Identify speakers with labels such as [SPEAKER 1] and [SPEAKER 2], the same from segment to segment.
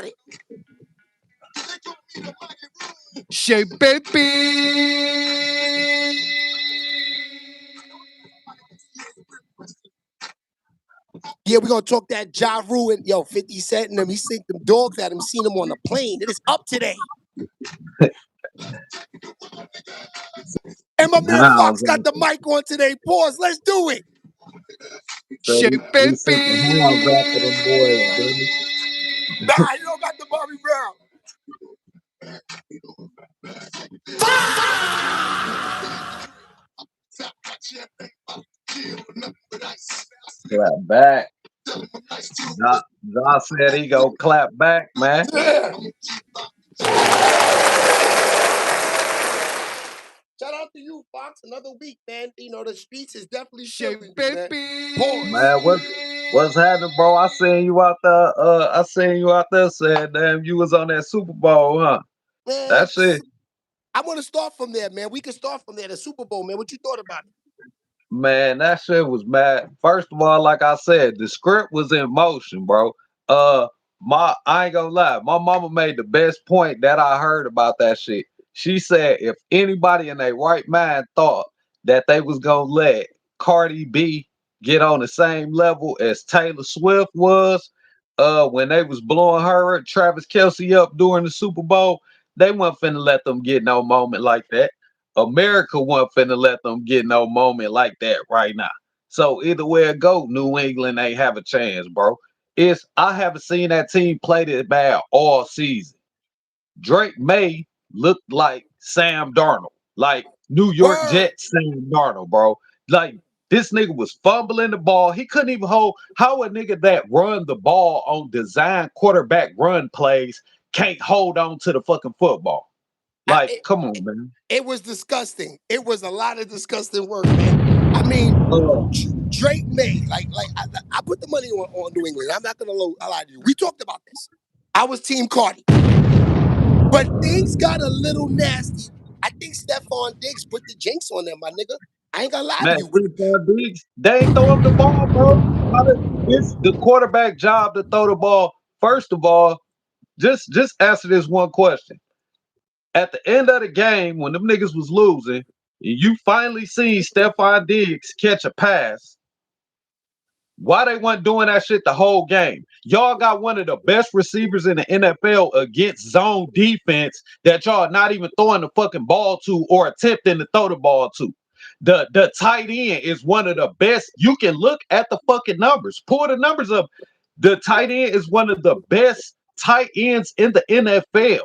[SPEAKER 1] got it.
[SPEAKER 2] Shea baby.
[SPEAKER 1] Yeah, we're gonna talk that Ja Rule and 50 Cent and them. He sent them dogs at him, seen him on the plane. It is up today. And my man Fox got the mic on today. Pause. Let's do it.
[SPEAKER 2] Shea baby.
[SPEAKER 1] Nah, you don't got the Bobby Brown.
[SPEAKER 3] Clap back. John said he go clap back, man.
[SPEAKER 1] Yeah. Shout out to you, Fox. Another week, man. You know, the streets is definitely shifting, baby.
[SPEAKER 3] Man, what's happening, bro? I seen you out there saying, damn, you was on that Super Bowl, huh?
[SPEAKER 1] Man,
[SPEAKER 3] that's it.
[SPEAKER 1] I want to start from there, man. We can start from there. The Super Bowl, man. What you thought about it?
[SPEAKER 3] Man, that shit was mad. First of all, like I said, the script was in motion, bro. I ain't gonna lie, my mama made the best point that I heard about that shit. She said if anybody in their right mind thought that they was gonna let Cardi B get on the same level as Taylor Swift was, when they was blowing her and Travis Kelce up during the Super Bowl, they wasn't finna let them get no moment like that. America wasn't finna let them get no moment like that right now. So either way it go, New England ain't have a chance, bro. I haven't seen that team play that bad all season. Drake May looked like Sam Darnold, like New York Jets Sam Darnold, bro. Like this nigga was fumbling the ball. He couldn't even hold. How a nigga that run the ball on design quarterback run plays can't hold on to the fucking football? Like, come on, man.
[SPEAKER 1] It was disgusting. It was a lot of disgusting work, man. I mean, Drake May, like I put the money on New England. I'm not gonna lie to you. We talked about this. I was Team Cardi. But things got a little nasty. I think Stefon Diggs put the jinx on them, my nigga. I ain't gonna lie to you.
[SPEAKER 3] Stefon Diggs, they ain't throw him the ball, bro. It's the quarterback job to throw the ball. First of all, just answer this one question. At the end of the game, when them niggas was losing, you finally seen Stefon Diggs catch a pass. Why they weren't doing that shit the whole game? Y'all got one of the best receivers in the NFL against zone defense that y'all not even throwing the fucking ball to or attempting to throw the ball to. The tight end is one of the best. You can look at the fucking numbers. Pull the numbers up. The tight end is one of the best tight ends in the NFL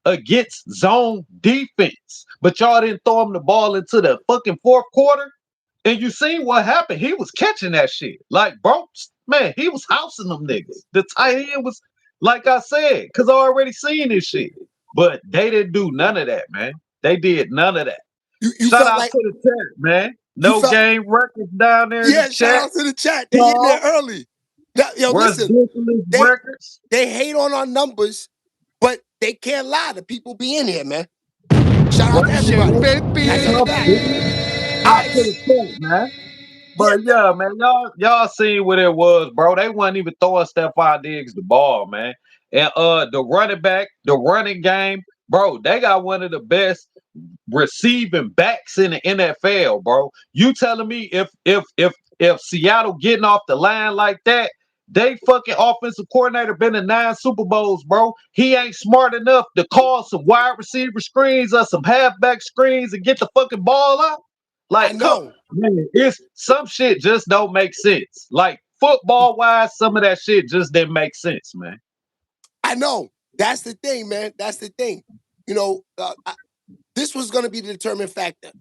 [SPEAKER 3] against zone defense. But y'all didn't throw him the ball into the fucking fourth quarter. And you seen what happened. He was catching that shit. Like, bro, man, he was housing them niggas. The tight end was, like I said, because I already seen this shit. But they didn't do none of that, man. They did none of that. Shout out to the chat, man. No game records down there in the chat.
[SPEAKER 1] Shout out to the chat. They getting there early. Yo, listen, they hate on our numbers, but they can't lie. The people be in here, man. Shout out to everybody.
[SPEAKER 3] Out to the chat, man. But yeah, man, y'all seen what it was, bro. They wasn't even throwing Stefon Diggs the ball, man. And the running back, the running game, bro, they got one of the best receiving backs in the NFL, bro. You telling me if Seattle getting off the line like that, they fucking offensive coordinator been in 9 Super Bowls, bro. He ain't smart enough to call some wide receiver screens or some halfback screens and get the fucking ball out. Like, man, it's some shit just don't make sense. Like football wise, some of that shit just didn't make sense, man.
[SPEAKER 1] I know. That's the thing, man. That's the thing. You know, this was going to be the determining factor.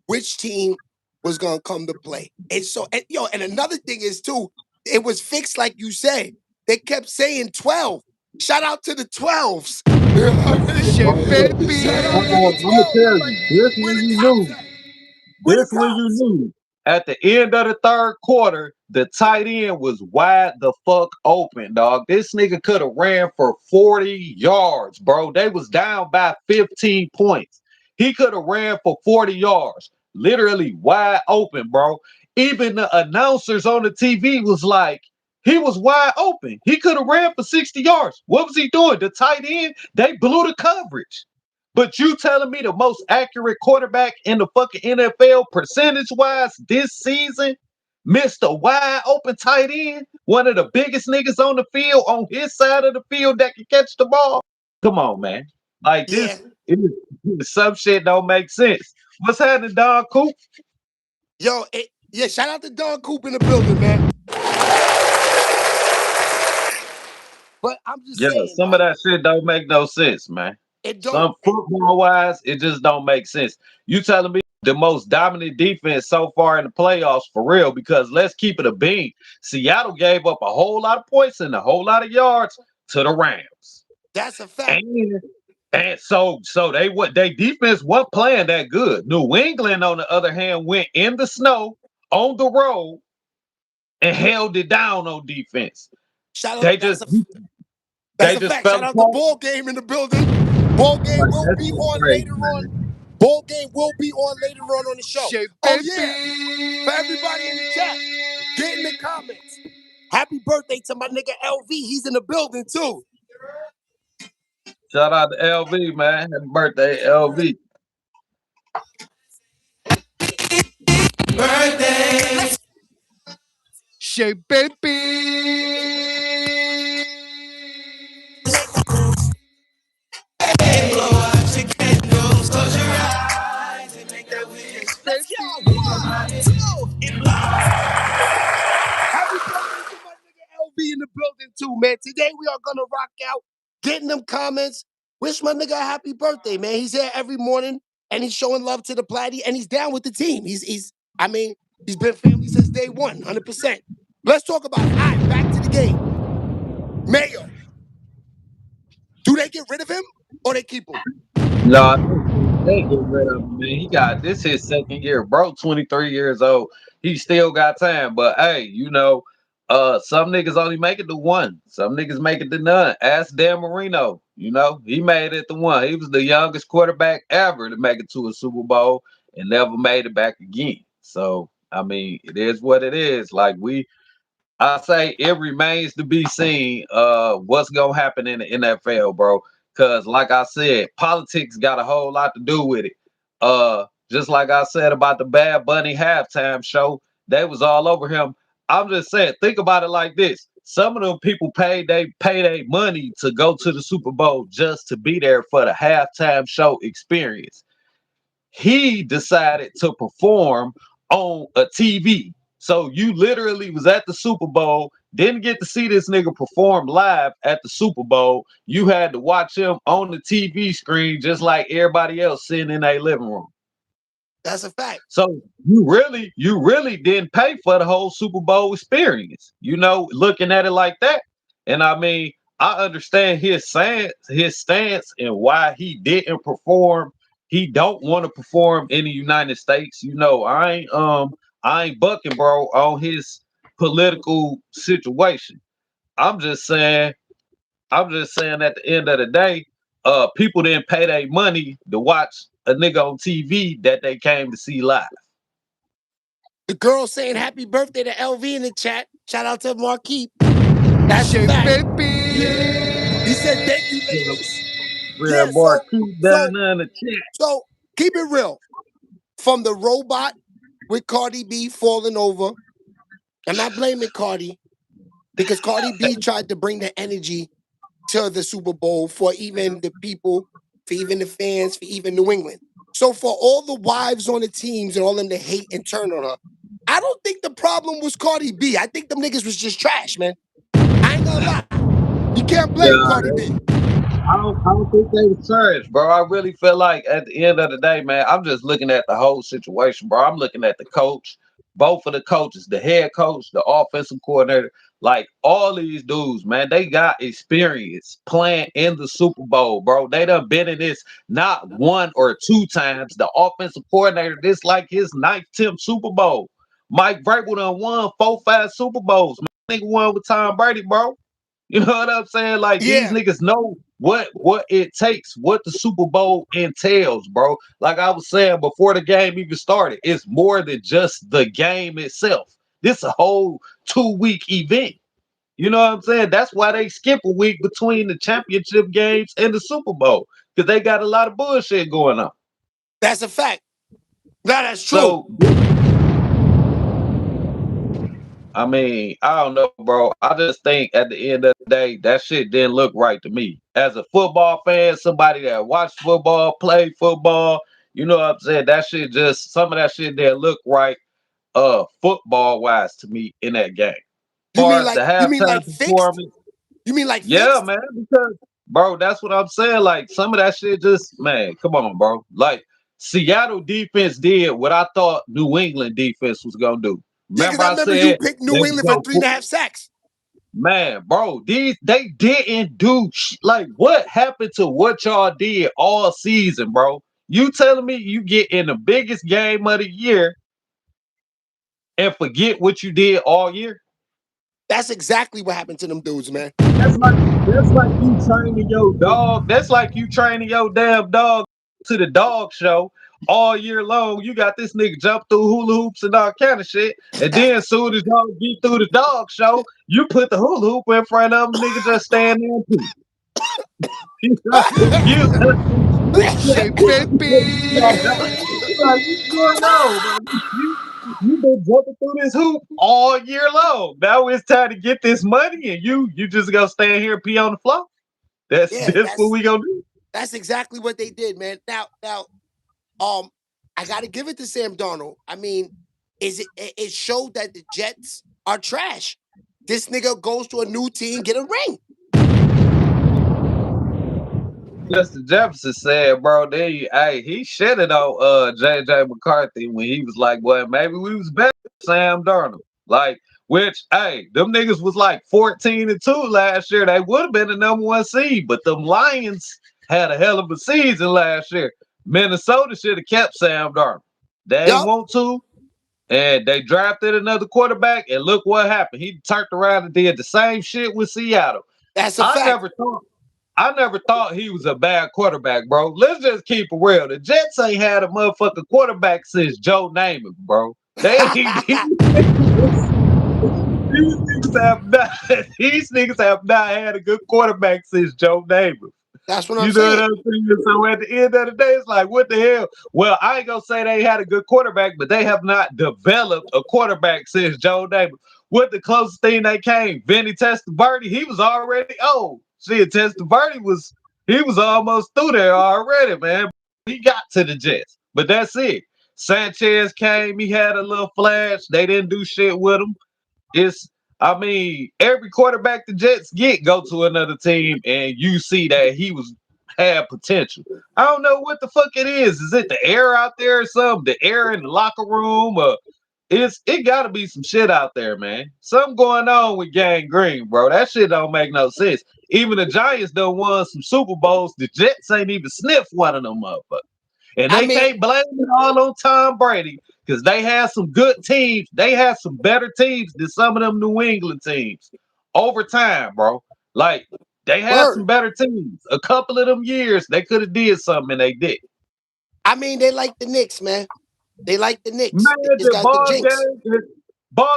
[SPEAKER 1] Which team was going to come to play? And so, and another thing is too, it was fixed like you said. They kept saying 12. Shout out to the 12s.
[SPEAKER 3] I'm gonna tell you, this when you knew. This when you knew. At the end of the third quarter, the tight end was wide the fuck open, dog. This nigga could have ran for 40 yards, bro. They was down by 15 points. He could have ran for 40 yards. Literally wide open, bro. Even the announcers on the TV was like, He was wide open. He could have ran for 60 yards. What was he doing? The tight end, they blew the coverage. But you telling me the most accurate quarterback in the fucking NFL percentage wise this season missed a wide open tight end? One of the biggest niggas on the field on his side of the field that can catch the ball? Come on, man. Like
[SPEAKER 1] Yeah.
[SPEAKER 3] some shit don't make sense. What's happening, Don Coop?
[SPEAKER 1] Yo, yeah, shout out to Don Coop in the building, man. But I'm just
[SPEAKER 3] Yeah,
[SPEAKER 1] saying,
[SPEAKER 3] some of
[SPEAKER 1] like,
[SPEAKER 3] that shit don't make no sense, man.
[SPEAKER 1] it don't.
[SPEAKER 3] Some football wise, it just don't make sense. You telling me the most dominant defense so far in the playoffs for real? Because let's keep it a bean. Seattle gave up a whole lot of points and a whole lot of yards to the Rams,
[SPEAKER 1] That's a fact.
[SPEAKER 3] and so they defense wasn't playing that good. New England, on the other hand, went in the snow on the road and held it down on defense.
[SPEAKER 1] Shout out.
[SPEAKER 3] They just
[SPEAKER 1] That's
[SPEAKER 3] they
[SPEAKER 1] a
[SPEAKER 3] just
[SPEAKER 1] fact.
[SPEAKER 3] fell
[SPEAKER 1] Shout out to
[SPEAKER 3] apart.
[SPEAKER 1] Ball Game in the building. Ball Game
[SPEAKER 3] Like,
[SPEAKER 1] will
[SPEAKER 3] that's
[SPEAKER 1] be
[SPEAKER 3] just
[SPEAKER 1] on
[SPEAKER 3] crazy,
[SPEAKER 1] later on.
[SPEAKER 3] man.
[SPEAKER 1] Ball Game will be on later on the show. Oh yeah, for everybody in the chat,
[SPEAKER 2] SHEABABYTV.
[SPEAKER 1] get in the comments. Happy birthday to my nigga LV. He's in the building too.
[SPEAKER 3] Shout out to LV, man. Happy birthday, LV.
[SPEAKER 1] Birthday. Let's go. 1, 2. Happy birthday to my nigga LV in the building too, man. Today we are gonna rock out, getting them comments. Wish my nigga a happy birthday, man. He's here every morning and he's showing love to the Platty and he's down with the team. He's been family since day one, 100%. Let's talk about it. All right, back to the game. Mayo, do they get rid of him or they keep him?
[SPEAKER 3] No, they get rid of him, man. He got this his second year, bro. 23 years old. He still got time. But hey, some niggas only make it to one. Some niggas make it to none. Ask Dan Marino. He made it to one. He was the youngest quarterback ever to make it to a Super Bowl and never made it back again. So I mean, it is what it is. Like I say it remains to be seen what's gonna happen in the NFL, bro. Cause like I said, politics got a whole lot to do with it. Just like I said about the Bad Bunny halftime show, they was all over him. I'm just saying, think about it like this. Some of them people pay their money to go to the Super Bowl just to be there for the halftime show experience. He decided to perform on a TV. So you literally was at the Super Bowl, didn't get to see this nigga perform live at the Super Bowl. You had to watch him on the TV screen just like everybody else sitting in a living room.
[SPEAKER 1] That's a fact.
[SPEAKER 3] So you really didn't pay for the whole Super Bowl experience, looking at it like that. And I mean, I understand his stance and why he didn't perform. He don't want to perform in the United States. I ain't bucking, bro, on his political situation. I'm just saying, at the end of the day, people didn't pay their money to watch a nigga on TV that they came to see live.
[SPEAKER 1] The girl saying happy birthday to LV in the chat. Shout out to Marquis. That's a fact. He said thank you, ladies.
[SPEAKER 3] Yeah,
[SPEAKER 1] Yeah,
[SPEAKER 3] boy, keep down there in the chat.
[SPEAKER 1] so keep it real. From the robot with Cardi B falling over, I'm not blaming Cardi because Cardi B tried to bring the energy to the Super Bowl for even the people, for even the fans, for even New England. So for all the wives on the teams and all them to hate and turn on her, I don't think the problem was Cardi B. I think them niggas was just trash, man. I ain't gonna lie. You can't blame Cardi B.
[SPEAKER 3] I don't think they was trash, bro. I really feel like at the end of the day, man, I'm just looking at the whole situation, bro. I'm looking at the coach, both of the coaches, the head coach, the offensive coordinator, like all these dudes, man, they got experience playing in the Super Bowl, bro. They done been in this not one or two times. The offensive coordinator, this like his ninth, 10th Super Bowl. Mike Vrabel done won 4, 5 Super Bowls. Man, nigga won with Tom Brady, bro. You know what I'm saying? Like these
[SPEAKER 1] Yeah,
[SPEAKER 3] niggas know what it takes, what the Super Bowl entails, bro. Like I was saying before the game even started, it's more than just the game itself. This a whole 2-week event. You know what I'm saying? That's why they skip a week between the championship games and the Super Bowl because they got a lot of bullshit going on.
[SPEAKER 1] That's a fact. That's true.
[SPEAKER 3] So, I mean, I don't know, bro. I just think at the end of the day, that shit didn't look right to me. As a football fan, somebody that watched football, played football, you know what I'm saying? That shit just some of that shit didn't look right, football wise to me in that game.
[SPEAKER 1] You
[SPEAKER 3] Far
[SPEAKER 1] mean
[SPEAKER 3] as the
[SPEAKER 1] like you mean
[SPEAKER 3] halftime
[SPEAKER 1] like fixed?
[SPEAKER 3] performance,
[SPEAKER 1] You mean like
[SPEAKER 3] yeah,
[SPEAKER 1] fixed?
[SPEAKER 3] man, because bro, that's what I'm saying. Like some of that shit just man, come on, bro. Like Seattle defense did what I thought New England defense was gonna do.
[SPEAKER 1] Yeah, because
[SPEAKER 3] Remember
[SPEAKER 1] I
[SPEAKER 3] I
[SPEAKER 1] remember you
[SPEAKER 3] said
[SPEAKER 1] picked
[SPEAKER 3] they
[SPEAKER 1] New
[SPEAKER 3] was
[SPEAKER 1] England for
[SPEAKER 3] gonna
[SPEAKER 1] 3.5 sacks.
[SPEAKER 3] man, bro, they didn't do like what happened to what y'all did all season, bro. You telling me you get in the biggest game of the year and forget what you did all year?
[SPEAKER 1] That's exactly what happened to them dudes, man.
[SPEAKER 3] That's like you training your dog. That's like you training your damn dog to the dog show all year long. You got this nigga jump through hula hoops and all kind of shit. And then as soon as y'all get through the dog show, you put the hula hoop in front of him, nigga just stand there too. you,
[SPEAKER 2] Shea baby.
[SPEAKER 3] like, what's going on, bro? You been jumping through this hoop all year long. Now it's time to get this money, and you just gonna stand here and pee on the floor. That's
[SPEAKER 1] Yeah,
[SPEAKER 3] that's what we gonna do.
[SPEAKER 1] that's exactly what they did, man. Now, I got to give it to Sam Darnold. I mean, it showed that the Jets are trash. This nigga goes to a new team, get a ring.
[SPEAKER 3] Justin Jefferson said, bro, hey, he shitted on JJ McCarthy when he was like, well, maybe we was better than Sam Darnold. Like, which, hey, them niggas was like 14-2 last year. They would have been the number one seed, but them Lions had a hell of a season last year. Minnesota should have kept Sam Darnold. They ain't
[SPEAKER 1] Yup,
[SPEAKER 3] want to, and they drafted another quarterback, and look what happened. He turned around and did the same shit with Seattle.
[SPEAKER 1] that's a
[SPEAKER 3] I
[SPEAKER 1] fact.
[SPEAKER 3] never thought I never thought he was a bad quarterback, bro. Let's just keep it real. The Jets ain't had a motherfucking quarterback since Joe Namath, bro. They ain't these niggas have not had a good quarterback since Joe Namath.
[SPEAKER 1] That's what I'm
[SPEAKER 3] You know what
[SPEAKER 1] saying.
[SPEAKER 3] I'm saying? So at the end of the day, it's like, what the hell? Well, I ain't gonna say they had a good quarterback, but they have not developed a quarterback since Joe Namath. What the closest thing they came? Vinny Testaverde, he was already old. Shit, Testaverde he was almost through there already, man. He got to the Jets, but that's it. Sanchez came, he had a little flash. They didn't do shit with him. It's I mean, every quarterback the Jets get go to another team and you see that he had potential. I don't know what the fuck it is. Is it the air out there or something? The air in the locker room or it gotta be some shit out there, man. Something going on with Gang Green, bro. That shit don't make no sense. Even the Giants done won some Super Bowls. The Jets ain't even sniffed one of them motherfuckers. And
[SPEAKER 1] I
[SPEAKER 3] they
[SPEAKER 1] mean,
[SPEAKER 3] can't blame it all on Tom Brady because they had some good teams. They had some better teams than some of them New England teams over time, bro. Like they had
[SPEAKER 1] word.
[SPEAKER 3] some better teams. A couple of them years they could have did something and they did.
[SPEAKER 1] I mean, they like the Knicks, man. They like the Knicks.
[SPEAKER 3] Man,
[SPEAKER 1] They just
[SPEAKER 3] the
[SPEAKER 1] got the
[SPEAKER 3] ball
[SPEAKER 1] jinx.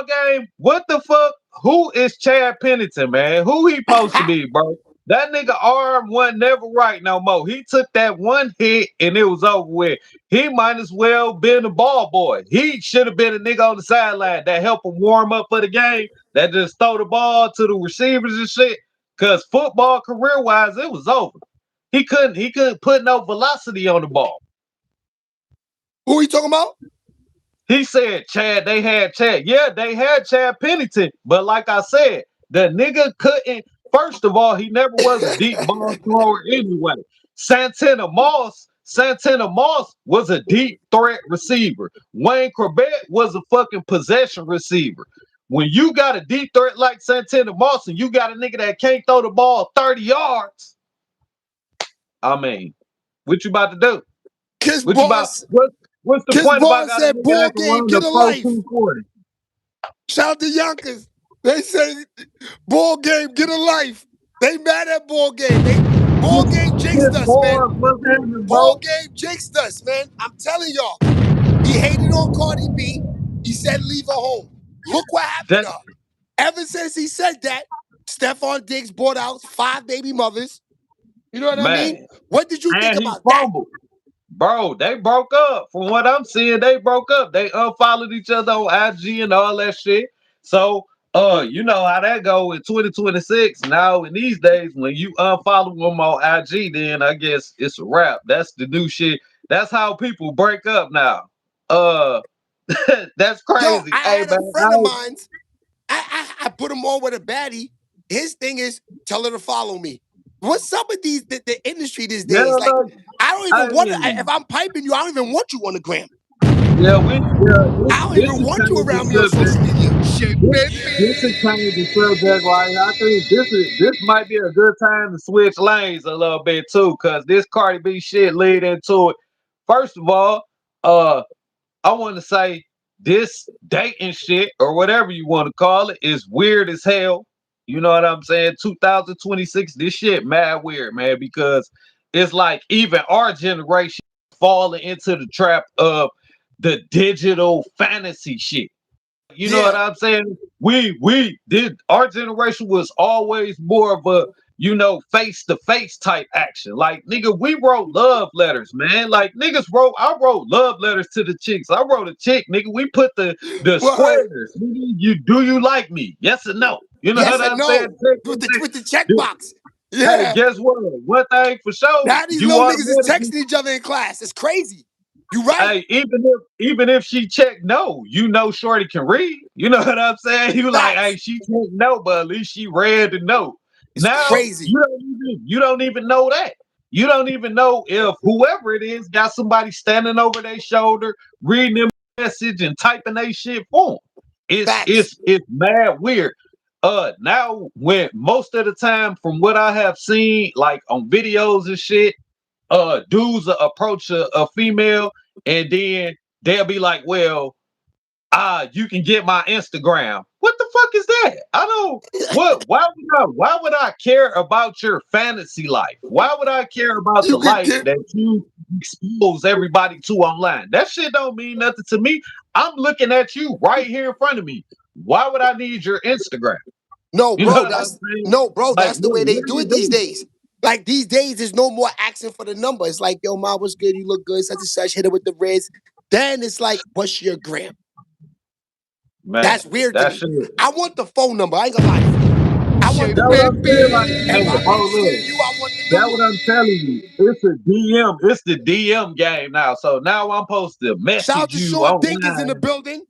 [SPEAKER 3] game. What the fuck? Who is Chad Pennington, man? Who he supposed to be, bro? That nigga arm wasn't never right no more. He took that one hit and it was over with. He might as well been a ball boy. He should have been a nigga on the sideline that helped him warm up for the game. That just throw the ball to the receivers and shit. Cause football career wise, it was over. He couldn't put no velocity on the ball.
[SPEAKER 1] Who are you talking about?
[SPEAKER 3] He said, Chad, they had Chad. Yeah, they had Chad Pennington. But like I said, the nigga couldn't. First of all, he never was a deep ball thrower anyway. Santana Moss was a deep threat receiver. Wayne Corbett was a fucking possession receiver. When you got a deep threat like Santana Moss and you got a nigga that can't throw the ball 30 yards, I mean, what you about to do?
[SPEAKER 1] Kiss
[SPEAKER 3] What you about?
[SPEAKER 1] Boss.
[SPEAKER 3] What's the
[SPEAKER 1] Kiss
[SPEAKER 3] point if I
[SPEAKER 1] Boss
[SPEAKER 3] got a
[SPEAKER 1] said,
[SPEAKER 3] nigga
[SPEAKER 1] ball
[SPEAKER 3] that can
[SPEAKER 1] game,
[SPEAKER 3] run
[SPEAKER 1] get
[SPEAKER 3] the
[SPEAKER 1] a
[SPEAKER 3] pro
[SPEAKER 1] life.
[SPEAKER 3] 240?
[SPEAKER 1] Shout out to Yonkers. They say, ball game, get a life. They mad at ball game. Ball game jinxed us, man.
[SPEAKER 3] What's happening,
[SPEAKER 1] Ball
[SPEAKER 3] bro?
[SPEAKER 1] game jinxed us, man. I'm telling y'all. He hated on Cardi B. He said leave her home. Look what happened
[SPEAKER 3] That
[SPEAKER 1] to her. Ever since he said that, Stefon Diggs bought out 5 baby mothers. You know what I mean?
[SPEAKER 3] Man,
[SPEAKER 1] What did you think
[SPEAKER 3] and he
[SPEAKER 1] about that?
[SPEAKER 3] fumbled. Bro, they broke up. From what I'm seeing, they broke up. They unfollowed each other on IG and all that shit. So, you know how that go in 2026. Now, in these days, when you unfollow them on IG, then I guess it's a wrap. That's the new shit. That's how people break up now. Uh, that's
[SPEAKER 1] Yo,
[SPEAKER 3] crazy.
[SPEAKER 1] I
[SPEAKER 3] Hey
[SPEAKER 1] had a
[SPEAKER 3] man,
[SPEAKER 1] friend of mine. I put him on with a baddie. His thing is tell her to follow me. What's up with the industry these
[SPEAKER 3] yeah,
[SPEAKER 1] days? Like,
[SPEAKER 3] look,
[SPEAKER 1] I don't even want to.
[SPEAKER 3] hey,
[SPEAKER 1] If I'm piping you, I don't even want you on the gram.
[SPEAKER 3] yeah,
[SPEAKER 1] I don't
[SPEAKER 3] this
[SPEAKER 1] even
[SPEAKER 3] is
[SPEAKER 1] want
[SPEAKER 3] kind
[SPEAKER 1] you
[SPEAKER 3] of the
[SPEAKER 1] around me on
[SPEAKER 3] subject.
[SPEAKER 1] social media.
[SPEAKER 3] This
[SPEAKER 2] SHEABABYTV.
[SPEAKER 3] this is kind of the subject right here. I think this might be a good time to switch lanes a little bit too, cause this Cardi B shit lead into it. First of all, uh, I want to say this dating shit or whatever you want to call it is weird as hell. You know what I'm saying? 2026, this shit mad weird, man, because it's like even our generation falling into the trap of the digital fantasy shit. You know what
[SPEAKER 1] Yeah.
[SPEAKER 3] I'm saying? We did our generation was always more of a face to face type action. Like nigga, we wrote love letters, man. Like niggas wrote, I wrote love letters to the chicks. I wrote a chick, nigga. We put the
[SPEAKER 1] Word.
[SPEAKER 3] squares. Nigga, you like me? Yes or no? You know what
[SPEAKER 1] Yes and
[SPEAKER 3] I'm saying?
[SPEAKER 1] no. With the checkbox.
[SPEAKER 3] Hey,
[SPEAKER 1] Yeah.
[SPEAKER 3] guess what? One thing for sure,
[SPEAKER 1] Now these
[SPEAKER 3] you
[SPEAKER 1] little niggas is
[SPEAKER 3] automatically
[SPEAKER 1] texting each other in class. It's crazy. You right.
[SPEAKER 3] Hey, even if she checked no, Shorty can read. You know what I'm saying? You like, hey,
[SPEAKER 1] Facts.
[SPEAKER 3] she checked no, but at least she read the note.
[SPEAKER 1] It's
[SPEAKER 3] Now
[SPEAKER 1] crazy.
[SPEAKER 3] you don't even know that. You don't even know if whoever it is got somebody standing over their shoulder reading them message and typing they shit for 'em. It's
[SPEAKER 1] Facts.
[SPEAKER 3] it's it's mad weird. Now when most of the time, from what I have seen, like on videos and shit, dudes will approach a female and then they'll be like, well, you can get my Instagram. What the fuck is that? I don't what why would I care about your fantasy life? Why would I care about the
[SPEAKER 1] You could
[SPEAKER 3] life
[SPEAKER 1] get
[SPEAKER 3] that you expose everybody to online? That shit don't mean nothing to me. I'm looking at you right here in front of me. Why would I need your Instagram?
[SPEAKER 1] no,
[SPEAKER 3] You know
[SPEAKER 1] bro.
[SPEAKER 3] what I'm saying?
[SPEAKER 1] No, bro.
[SPEAKER 3] Like,
[SPEAKER 1] That's the way they
[SPEAKER 3] what are
[SPEAKER 1] do
[SPEAKER 3] you
[SPEAKER 1] it these
[SPEAKER 3] doing?
[SPEAKER 1] days. Like these days, there's no more asking for the number. It's like, yo, ma, what's good? You look good. Such and such. Hit it with the Riz. Then it's like, what's your gram?
[SPEAKER 3] Man,
[SPEAKER 1] That's weird to
[SPEAKER 3] that
[SPEAKER 1] me.
[SPEAKER 3] shit.
[SPEAKER 1] I want the phone number. I ain't gonna lie to you. I want the
[SPEAKER 3] That's what
[SPEAKER 1] phone
[SPEAKER 3] I'm
[SPEAKER 1] number.
[SPEAKER 3] saying. Like,
[SPEAKER 1] If
[SPEAKER 3] hey,
[SPEAKER 1] I'm
[SPEAKER 3] bro,
[SPEAKER 1] interested
[SPEAKER 3] look,
[SPEAKER 1] in you, I want the
[SPEAKER 3] that's
[SPEAKER 1] number.
[SPEAKER 3] what I'm telling you. It's a DM. It's the DM game now. So now I'm supposed to
[SPEAKER 1] Shout out
[SPEAKER 3] message
[SPEAKER 1] to
[SPEAKER 3] you
[SPEAKER 1] Sean Dinkins in the
[SPEAKER 3] online,
[SPEAKER 1] building.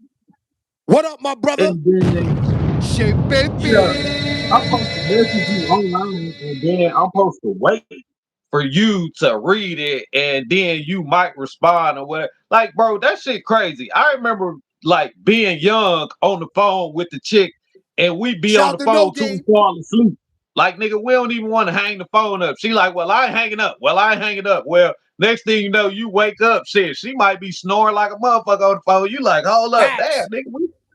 [SPEAKER 1] What up, my brother?
[SPEAKER 3] and then yeah, I'm
[SPEAKER 2] SHEABABY.
[SPEAKER 3] supposed to message you online, and then I'm supposed to wait for you to read it, and then you might respond or whatever. Like, bro, that shit crazy. I remember like being young on the phone with the chick, and we be on
[SPEAKER 1] Shout
[SPEAKER 3] the
[SPEAKER 1] out to No
[SPEAKER 3] phone till we
[SPEAKER 1] Game.
[SPEAKER 3] fall asleep. Like, nigga, we don't even want to hang the phone up. She like, well, I ain't hanging up. Well, I ain't hanging up. Well, next thing you know, you wake up, shit. She might be snoring like a motherfucker on the phone. You like, hold up, damn,
[SPEAKER 1] Facts.
[SPEAKER 3] nigga,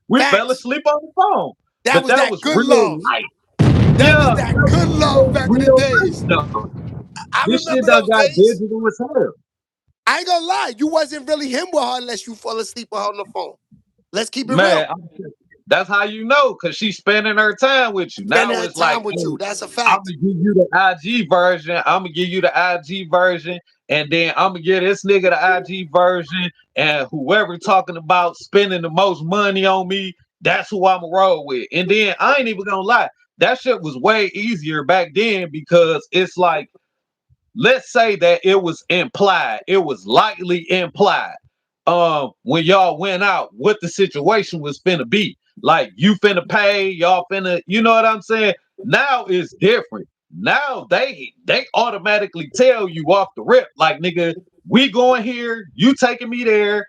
[SPEAKER 3] we fell
[SPEAKER 1] Facts.
[SPEAKER 3] asleep on the phone.
[SPEAKER 1] That
[SPEAKER 3] But
[SPEAKER 1] was
[SPEAKER 3] that
[SPEAKER 1] that
[SPEAKER 3] was
[SPEAKER 1] good
[SPEAKER 3] real
[SPEAKER 1] love.
[SPEAKER 3] life.
[SPEAKER 1] That was
[SPEAKER 3] Yeah,
[SPEAKER 1] that
[SPEAKER 3] that
[SPEAKER 1] good
[SPEAKER 3] was
[SPEAKER 1] love back in the
[SPEAKER 3] real life
[SPEAKER 1] days.
[SPEAKER 3] though.
[SPEAKER 1] I
[SPEAKER 3] This shit
[SPEAKER 1] remember
[SPEAKER 3] done
[SPEAKER 1] those
[SPEAKER 3] got
[SPEAKER 1] days.
[SPEAKER 3] digital as hell.
[SPEAKER 1] I ain't gonna lie, you wasn't really him with her unless you fall asleep with her on the phone. Let's keep it
[SPEAKER 3] Man,
[SPEAKER 1] real.
[SPEAKER 3] that's how you know, cause she's spending her time with you.
[SPEAKER 1] Spending
[SPEAKER 3] Now
[SPEAKER 1] her
[SPEAKER 3] it's like,
[SPEAKER 1] time with
[SPEAKER 3] hey,
[SPEAKER 1] you. That's a
[SPEAKER 3] I'm
[SPEAKER 1] fact.
[SPEAKER 3] gonna give you the IG version. I'm gonna give you the IG version, and then I'm gonna give this nigga the IG version. And whoever talking about spending the most money on me, that's who I'm gonna roll with. And then I ain't even gonna lie, that shit was way easier back then because it's like, let's say that it was implied, it was lightly implied, when y'all went out, what the situation was finna be. Like, you finna pay, y'all finna, you know what I'm saying? Now it's different. Now they automatically tell you off the rip, like, nigga, we going here, you taking me there.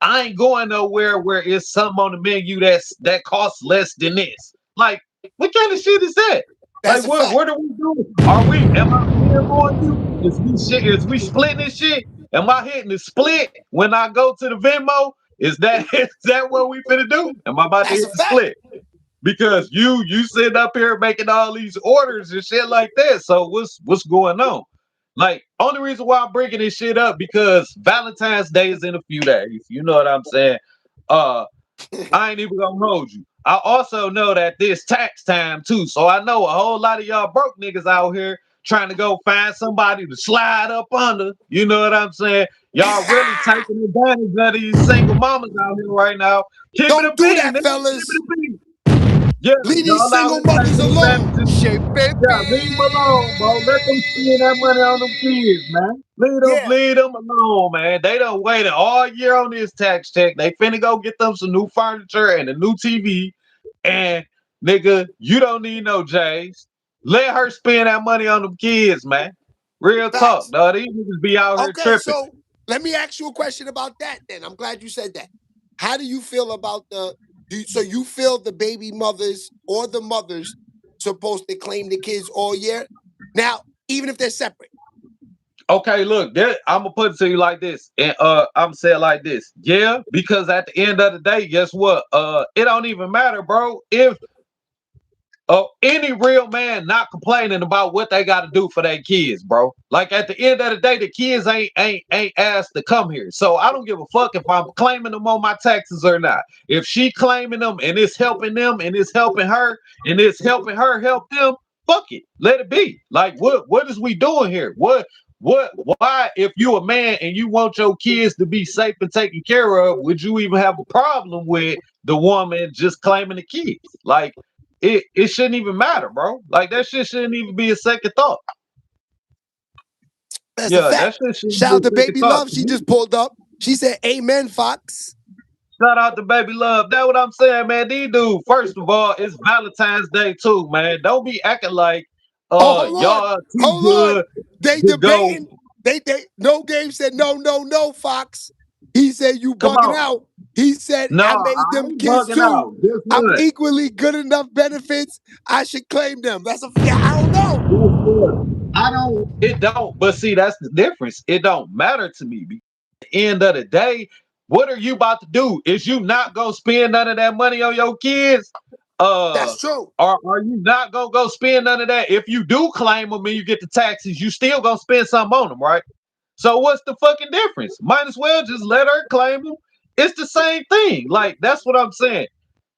[SPEAKER 3] I ain't going nowhere where it's something on the menu that costs less than this. Like, what kind of shit is that?
[SPEAKER 1] That's
[SPEAKER 3] Like,
[SPEAKER 1] a fact.
[SPEAKER 3] what are we doing? Am I on you? Is we splitting this shit? Am I hitting the split when I go to the Venmo? Is that is that what we finna do? Am I about to
[SPEAKER 1] That's
[SPEAKER 3] hit
[SPEAKER 1] a
[SPEAKER 3] the
[SPEAKER 1] fact.
[SPEAKER 3] split? Because you sitting up here making all these orders and shit like that. So what's going on? Like, only reason why I'm bringing this shit up because Valentine's Day is in a few days. You know what I'm saying? Uh, I ain't even gonna hold you. I also know that this tax time too. So I know a whole lot of y'all broke niggas out here trying to go find somebody to slide up under. You know what I'm saying? Y'all really taking advantage of these single mamas out here right now. Keep it a
[SPEAKER 1] Don't do
[SPEAKER 3] bean,
[SPEAKER 1] that,
[SPEAKER 3] nigga. Keep
[SPEAKER 1] fellas.
[SPEAKER 3] it a bean. Yeah,
[SPEAKER 1] Leave these
[SPEAKER 3] y'all out
[SPEAKER 1] single
[SPEAKER 3] here
[SPEAKER 1] mothers
[SPEAKER 3] taking
[SPEAKER 1] alone.
[SPEAKER 3] advantage.
[SPEAKER 2] Shea
[SPEAKER 3] Yeah, leave them alone, bro. Let them spend that money on them kids, man.
[SPEAKER 1] Yeah,
[SPEAKER 3] Leave them alone, man. They done waited all year on this tax check. They finna go get them some new furniture and a new TV. And nigga, you don't need no J's. Let her spend that money on them kids, man. Real talk,
[SPEAKER 1] facts.
[SPEAKER 3] dog. These niggas be out here
[SPEAKER 1] Okay,
[SPEAKER 3] tripping.
[SPEAKER 1] so let me ask you a question about that then. I'm glad you said that. How do you feel about so you feel the baby mothers or the mothers supposed to claim the kids all year? Now, even if they're separate.
[SPEAKER 3] Okay, look, I'm gonna put it to you like this, and I'm gonna say it like this. Yeah, because at the end of the day, guess what? It don't even matter, bro. If any real man not complaining about what they got to do for their kids, bro. Like at the end of the day, the kids ain't asked to come here, so I don't give a fuck if I'm claiming them on my taxes or not. If she claiming them and it's helping them and it's helping her and it's helping her help them, fuck it, let it be. Like what is we doing here? Why, if you a man and you want your kids to be safe and taken care of, would you even have a problem with the woman just claiming the kids? Like it shouldn't even matter, bro. Like that shit shouldn't even be a second thought.
[SPEAKER 1] That's a
[SPEAKER 3] Yeah, that
[SPEAKER 1] fact.
[SPEAKER 3] shit shouldn't
[SPEAKER 1] Shout
[SPEAKER 3] be
[SPEAKER 1] out to
[SPEAKER 3] a second
[SPEAKER 1] Baby
[SPEAKER 3] thought
[SPEAKER 1] Love.
[SPEAKER 3] to
[SPEAKER 1] She
[SPEAKER 3] me.
[SPEAKER 1] just pulled up. She said, "Amen, Fox."
[SPEAKER 3] Shout out to Baby Love. That's what I'm saying, man. These dudes, first of all, it's Valentine's Day too, man. Don't be acting like
[SPEAKER 1] Oh, hold on.
[SPEAKER 3] y'all too
[SPEAKER 1] Hold on.
[SPEAKER 3] good
[SPEAKER 1] They
[SPEAKER 3] to go.
[SPEAKER 1] debating. They no game said no, no, no, Fox. He said you
[SPEAKER 3] Come
[SPEAKER 1] bugging
[SPEAKER 3] on.
[SPEAKER 1] out. He said
[SPEAKER 3] No,
[SPEAKER 1] I
[SPEAKER 3] I
[SPEAKER 1] made them
[SPEAKER 3] ain't
[SPEAKER 1] kids
[SPEAKER 3] bugging
[SPEAKER 1] too.
[SPEAKER 3] out. Guess
[SPEAKER 1] I'm
[SPEAKER 3] what?
[SPEAKER 1] equally good enough benefits. I should claim them. That's a yeah, I don't know.
[SPEAKER 3] Guess what? I don't. It don't. But see, that's the difference. It don't matter to me. Because at the end of the day, what are you about to do? Is you not gonna spend none of that money on your kids?
[SPEAKER 1] That's true.
[SPEAKER 3] Or are you not gonna go spend none of that? If you do claim them and you get the taxes, you still gonna spend something on them, right? So what's the fucking difference? Might as well just let her claim them. It's the same thing. Like that's what I'm saying.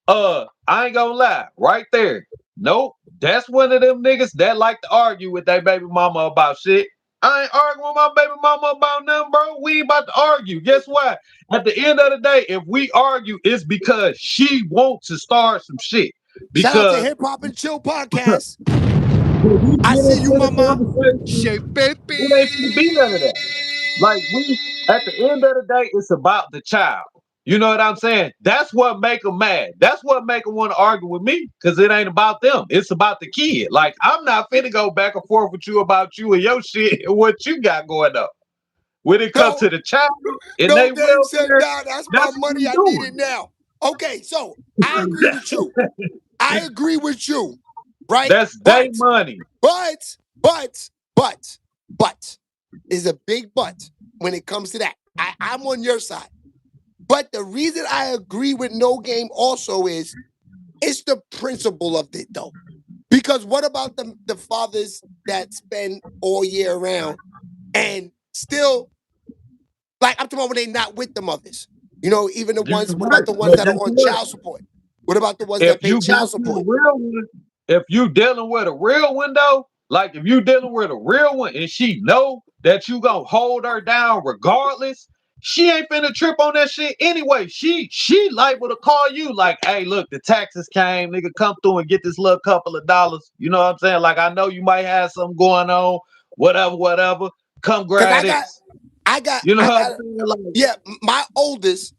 [SPEAKER 3] I ain't gonna lie, right there. Nope, that's one of them niggas that like to argue with their baby mama about shit. I ain't arguing with my baby mama about nothing, bro. We ain't about to argue. Guess what? At the end of the day, if we argue, it's because she wants to start some shit.
[SPEAKER 1] Shout out to
[SPEAKER 3] Because
[SPEAKER 1] Hip Hop and Chill podcast.
[SPEAKER 3] when we
[SPEAKER 1] I
[SPEAKER 3] get
[SPEAKER 1] see you,
[SPEAKER 3] into the
[SPEAKER 1] mama.
[SPEAKER 3] conversation,
[SPEAKER 2] Shea
[SPEAKER 3] it ain't gonna be none of that. Like we, at the end of the day, it's about the child. You know what I'm saying? That's what make them mad. That's what make them want to argue with me because it ain't about them. It's about the kid. Like I'm not finna go back and forth with you about you and your shit and what you got going on. When it comes
[SPEAKER 1] No,
[SPEAKER 3] to the child and
[SPEAKER 1] no
[SPEAKER 3] they
[SPEAKER 1] game said
[SPEAKER 3] welfare,
[SPEAKER 1] nah, that's my
[SPEAKER 3] that's what
[SPEAKER 1] money.
[SPEAKER 3] we
[SPEAKER 1] I need
[SPEAKER 3] doing.
[SPEAKER 1] it now. Okay, so I agree with you. I agree with you. Right?
[SPEAKER 3] That's their money.
[SPEAKER 1] But, but, but, but is a big but when it comes to that. I'm on your side. But the reason I agree with no game also is it's the principle of it though. Because what about the fathers that spend all year round and still like I'm talking about when they not with the mothers? You know, even the
[SPEAKER 3] You're
[SPEAKER 1] ones, what
[SPEAKER 3] right.
[SPEAKER 1] about the ones
[SPEAKER 3] But
[SPEAKER 1] that are
[SPEAKER 3] guess
[SPEAKER 1] on
[SPEAKER 3] what?
[SPEAKER 1] child support? What about the ones
[SPEAKER 3] If
[SPEAKER 1] that pay
[SPEAKER 3] you
[SPEAKER 1] child
[SPEAKER 3] got you a
[SPEAKER 1] support?
[SPEAKER 3] real one, if you dealing with a real one though, like if you dealing with a real one and she know that you gonna hold her down regardless, she ain't finna trip on that shit anyway. She liable to call you like, hey, look, the taxes came, nigga, come through and get this little couple of dollars. You know what I'm saying? Like I know you might have something going on, whatever. Come
[SPEAKER 1] Because
[SPEAKER 3] grab this. You know
[SPEAKER 1] I
[SPEAKER 3] what I'm
[SPEAKER 1] got,
[SPEAKER 3] saying? Like,
[SPEAKER 1] yeah, my oldest,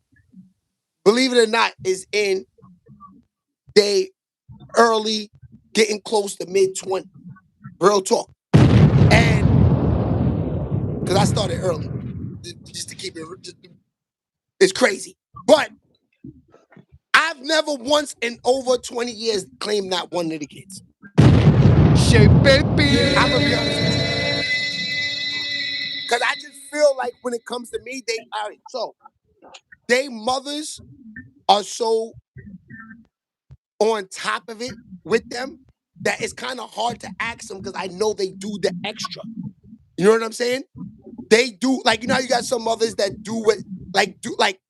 [SPEAKER 1] believe it or not, is in they early, getting close to mid 20. Real talk. And because I started early, just to keep it, it's crazy. But I've never once in over 20 years claimed not one of the kids.
[SPEAKER 2] Shea baby.
[SPEAKER 1] I'm gonna be honest with you. Because I just feel like when it comes to me, they all right. So they mothers are so on top of it with them that it's kind of hard to ask them because I know they do the extra. You know what I'm saying? They do like you know how you got some mothers that do what like do like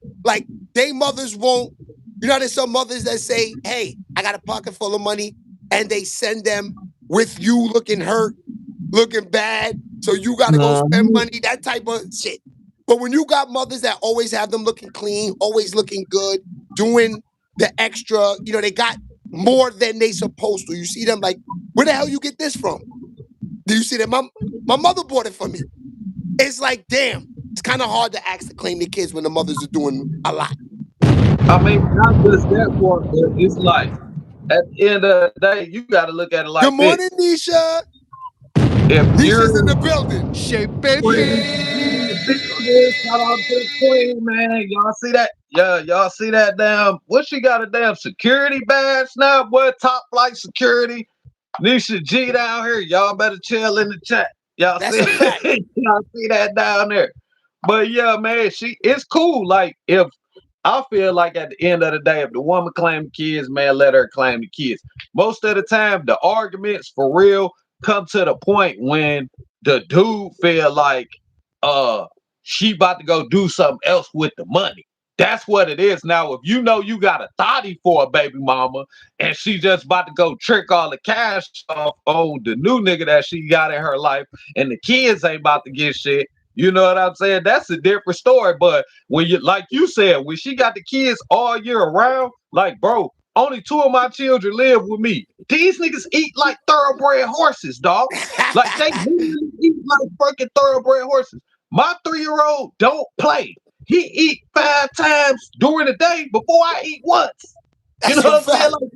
[SPEAKER 1] they mothers won't. You know, there's some mothers that say, hey, I got a pocket full of money, and they send them with you looking hurt, looking bad, so you got to go spend money, that type of shit. But when you got mothers that always have them looking clean, always looking good, doing the extra, you know, they got more than they supposed to. You see them like, where the hell you get this from? Do you see that? My mother bought it for me. It's like, damn, it's kind of hard to ask to claim the kids when the mothers are doing a lot.
[SPEAKER 3] I mean, not just that part, but it's like at the end of the day, you got to look at it like
[SPEAKER 1] Good morning,
[SPEAKER 3] this.
[SPEAKER 1] Nisha.
[SPEAKER 3] If
[SPEAKER 1] Nisha's in
[SPEAKER 3] you're
[SPEAKER 1] the building.
[SPEAKER 3] shout out to the queen, man. Y'all see that? Yeah, y'all see that damn? What she got a damn security badge now? Boy, top flight security. Nisha G down here. Y'all better chill in the chat. Y'all
[SPEAKER 1] That's
[SPEAKER 3] see?
[SPEAKER 1] a fact.
[SPEAKER 3] Y'all see that down there? But yeah, man, it's cool. Like if I feel like at the end of the day, if the woman claim the kids, man, let her claim the kids. Most of the time, the arguments for real come to the point when the dude feel like she about to go do something else with the money. That's what it is. Now, if you know you got a thotty for a baby mama and she just about to go trick all the cash off on the new nigga that she got in her life and the kids ain't about to get shit, you know what I'm saying? That's a different story. But when you, like you said, when she got the kids all year around, like, bro, only 2 of my children live with me. These niggas eat like thoroughbred horses, dog. Like they literally eat like fucking thoroughbred horses. My 3-year-old don't play. He eat 5 times during the day before I eat once. You know
[SPEAKER 1] That's a
[SPEAKER 3] what I'm saying?
[SPEAKER 1] fact.
[SPEAKER 3] Like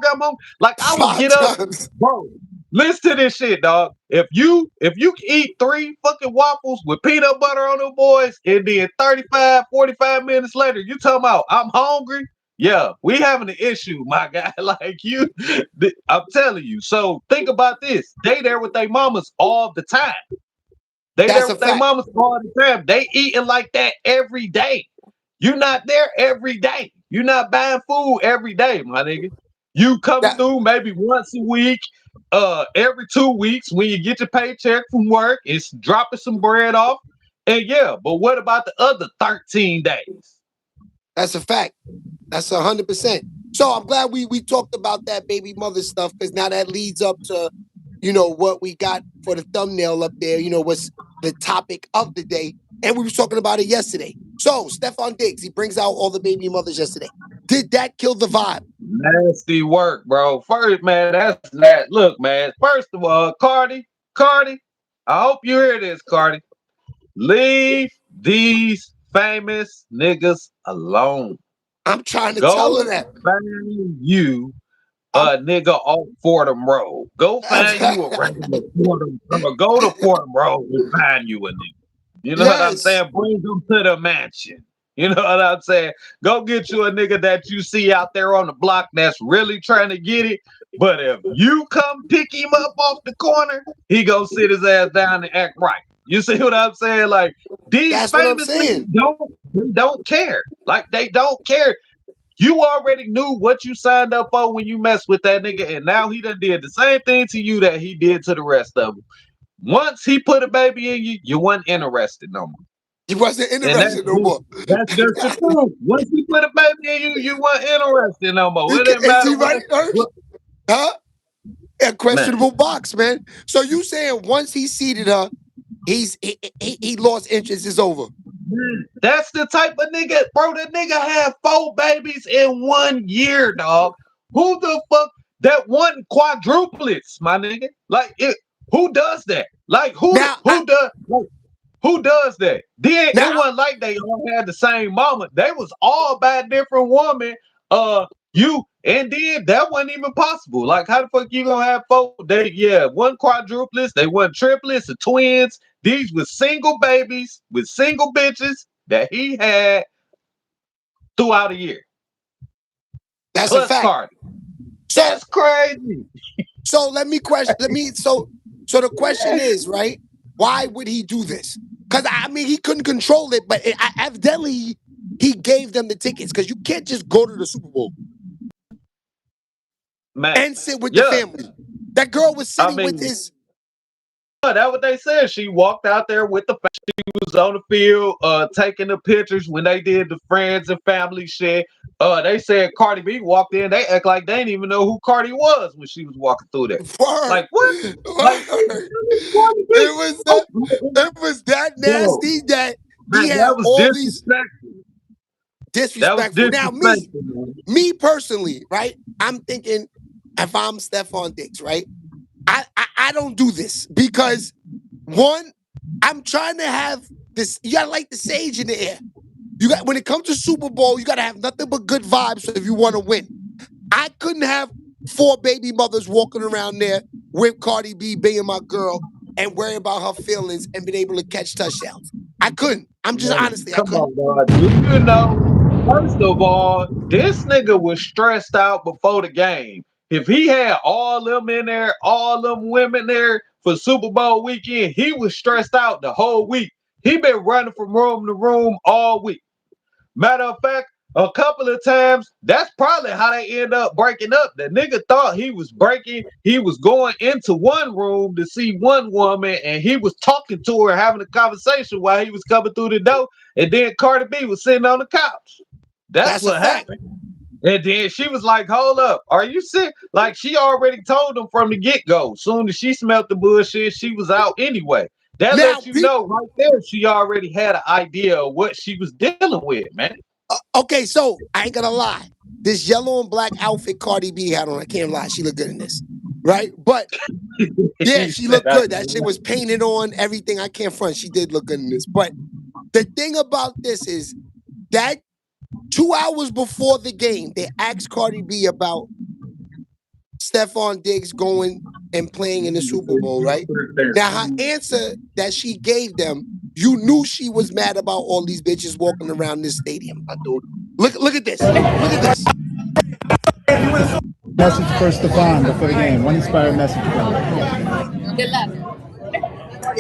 [SPEAKER 3] I'm home. Like I will
[SPEAKER 1] 5
[SPEAKER 3] get up,
[SPEAKER 1] times.
[SPEAKER 3] bro. Listen to this shit, dog. If you can eat 3 fucking waffles with peanut butter on them boys, and then 35, 45 minutes later, you talking about I'm hungry. Yeah, we having an issue, my guy. Like you, I'm telling you. So think about this. They there with their mamas all the time. They
[SPEAKER 1] That's
[SPEAKER 3] there
[SPEAKER 1] a
[SPEAKER 3] with their
[SPEAKER 1] fact.
[SPEAKER 3] mamas all the time. They eating like that every day. You're not there every day. You're not buying food every day, my nigga. You coming
[SPEAKER 1] That,
[SPEAKER 3] through maybe once a week, every 2 weeks when you get your paycheck from work, it's dropping some bread off. And yeah, but what about the other 13 days?
[SPEAKER 1] that's a fact. That's 100%. So I'm glad we talked about that baby mother stuff, because now that leads up to, you know, what we got for the thumbnail up there. You know, what's the topic of the day, and we was talking about it yesterday. So Stefon Diggs, he brings out all the baby mothers yesterday. Did that kill the vibe?
[SPEAKER 3] Nasty work, bro. First, man, that's that. Look, man. First of all, Cardi, I hope you hear this, Cardi. Leave these famous niggas alone.
[SPEAKER 1] I'm trying to tell
[SPEAKER 3] Go
[SPEAKER 1] her that.
[SPEAKER 3] find you
[SPEAKER 1] I'm,
[SPEAKER 3] a nigga off Fordham Road. Go find you a regular Fordham. Go to Fordham Road and find you a nigga. You know what I'm
[SPEAKER 1] yes,
[SPEAKER 3] saying? Bring them to the mansion. You know what I'm saying? Go get you a nigga that you see out there on the block that's really trying to get it. But if you come pick him up off the corner, he go sit his ass down and act right. You see what I'm saying? Like these
[SPEAKER 1] that's what I'm
[SPEAKER 3] famous
[SPEAKER 1] saying.
[SPEAKER 3] niggas don't care. Like they don't care. You already knew what you signed up for when you messed with that nigga, and now he done did the same thing to you that he did to the rest of them. Once he put a baby in you, you weren't interested no more.
[SPEAKER 1] He wasn't
[SPEAKER 3] And
[SPEAKER 1] interested no more.
[SPEAKER 3] that's just the truth. Once he put a baby in you, you weren't interested no more. It didn't
[SPEAKER 1] Is
[SPEAKER 3] matter
[SPEAKER 1] he right, Hirsch?
[SPEAKER 3] what
[SPEAKER 1] Huh? A
[SPEAKER 3] man.
[SPEAKER 1] questionable box, man. So you saying once he seated her, he lost interest, is over.
[SPEAKER 3] That's the type of nigga, bro. That nigga had 4 babies in 1 year, dog. Who the fuck that one quadruplets, my nigga? Like who does that? Like
[SPEAKER 1] Now,
[SPEAKER 3] who does that? Then
[SPEAKER 1] now,
[SPEAKER 3] it wasn't like they all had the same mama. They was all by a different woman. You and then that wasn't even possible. Like, how the fuck you gonna have 4? They one quadruplets, they wasn't triplets or twins. These were single babies with single bitches that he had throughout a year.
[SPEAKER 1] that's a
[SPEAKER 3] Plus
[SPEAKER 1] fact.
[SPEAKER 3] Cardi.
[SPEAKER 1] So,
[SPEAKER 3] That's crazy.
[SPEAKER 1] so let me question. So the question is, right? Why would he do this? Because I mean, he couldn't control it, but evidently he gave them the tickets. Because you can't just go to the Super Bowl
[SPEAKER 3] Man.
[SPEAKER 1] and sit with the
[SPEAKER 3] Yeah.
[SPEAKER 1] family. That girl was
[SPEAKER 3] I
[SPEAKER 1] sitting with
[SPEAKER 3] mean,
[SPEAKER 1] his.
[SPEAKER 3] that's what they said. She walked out there with the she was on the field, taking the pictures when they did the friends and family shit. They said Cardi B walked in. They act like they didn't even know who Cardi was when she was walking through there.
[SPEAKER 1] Word.
[SPEAKER 3] Like what? Like
[SPEAKER 1] Word.
[SPEAKER 3] Cardi B?
[SPEAKER 1] It was that
[SPEAKER 3] Bro,
[SPEAKER 1] nasty that he
[SPEAKER 3] man,
[SPEAKER 1] had
[SPEAKER 3] that was
[SPEAKER 1] all these
[SPEAKER 3] disrespectful. That was
[SPEAKER 1] disrespectful. Now,
[SPEAKER 3] disrespectful, man.
[SPEAKER 1] me personally, right? I'm thinking if I'm Stefon Diggs, right? I don't do this because one, I'm trying to have this. You gotta light the sage in the air. You got when it comes to Super Bowl, you gotta have nothing but good vibes if you want to win. I couldn't have 4 baby mothers walking around there with Cardi B being my girl and worry about her feelings and being able to catch touchdowns. I couldn't. I'm just
[SPEAKER 3] Man,
[SPEAKER 1] honestly, I
[SPEAKER 3] come
[SPEAKER 1] couldn't.
[SPEAKER 3] on, dog. Do you know? First of all, this nigga was stressed out before the game. If he had all them in there, all them women there for Super Bowl weekend, he was stressed out the whole week. He been running from room to room all week. Matter of fact, a couple of times, that's probably how they end up breaking up. The nigga thought he was going into one room to see one woman, and he was talking to her, having a conversation while he was coming through the door, and then Cardi B was sitting on the couch. That's
[SPEAKER 1] That's a
[SPEAKER 3] what
[SPEAKER 1] fact.
[SPEAKER 3] happened. And then she was like, hold up, are you sick? Like she already told him from the get-go. Soon as she smelled the bullshit, she was out anyway. That
[SPEAKER 1] Now,
[SPEAKER 3] lets you know right there she already had an idea of what she was dealing with, man.
[SPEAKER 1] okay, so I ain't gonna lie. This yellow and black outfit Cardi B had on, I can't lie, she looked good in this, right? But yeah,
[SPEAKER 3] He
[SPEAKER 1] she
[SPEAKER 3] said,
[SPEAKER 1] looked good. That shit was painted on, everything. I can't front. She did look good in this. But the thing about this is that 2 hours before the game, they asked Cardi B about Stefon Diggs going and playing in the Super Bowl, right? Now, her answer that she gave them, you knew she was mad about all these bitches walking around this stadium, my dude. Look at this. Look at this.
[SPEAKER 4] Message for Stefon before the game. One inspired message for him.
[SPEAKER 5] Good luck.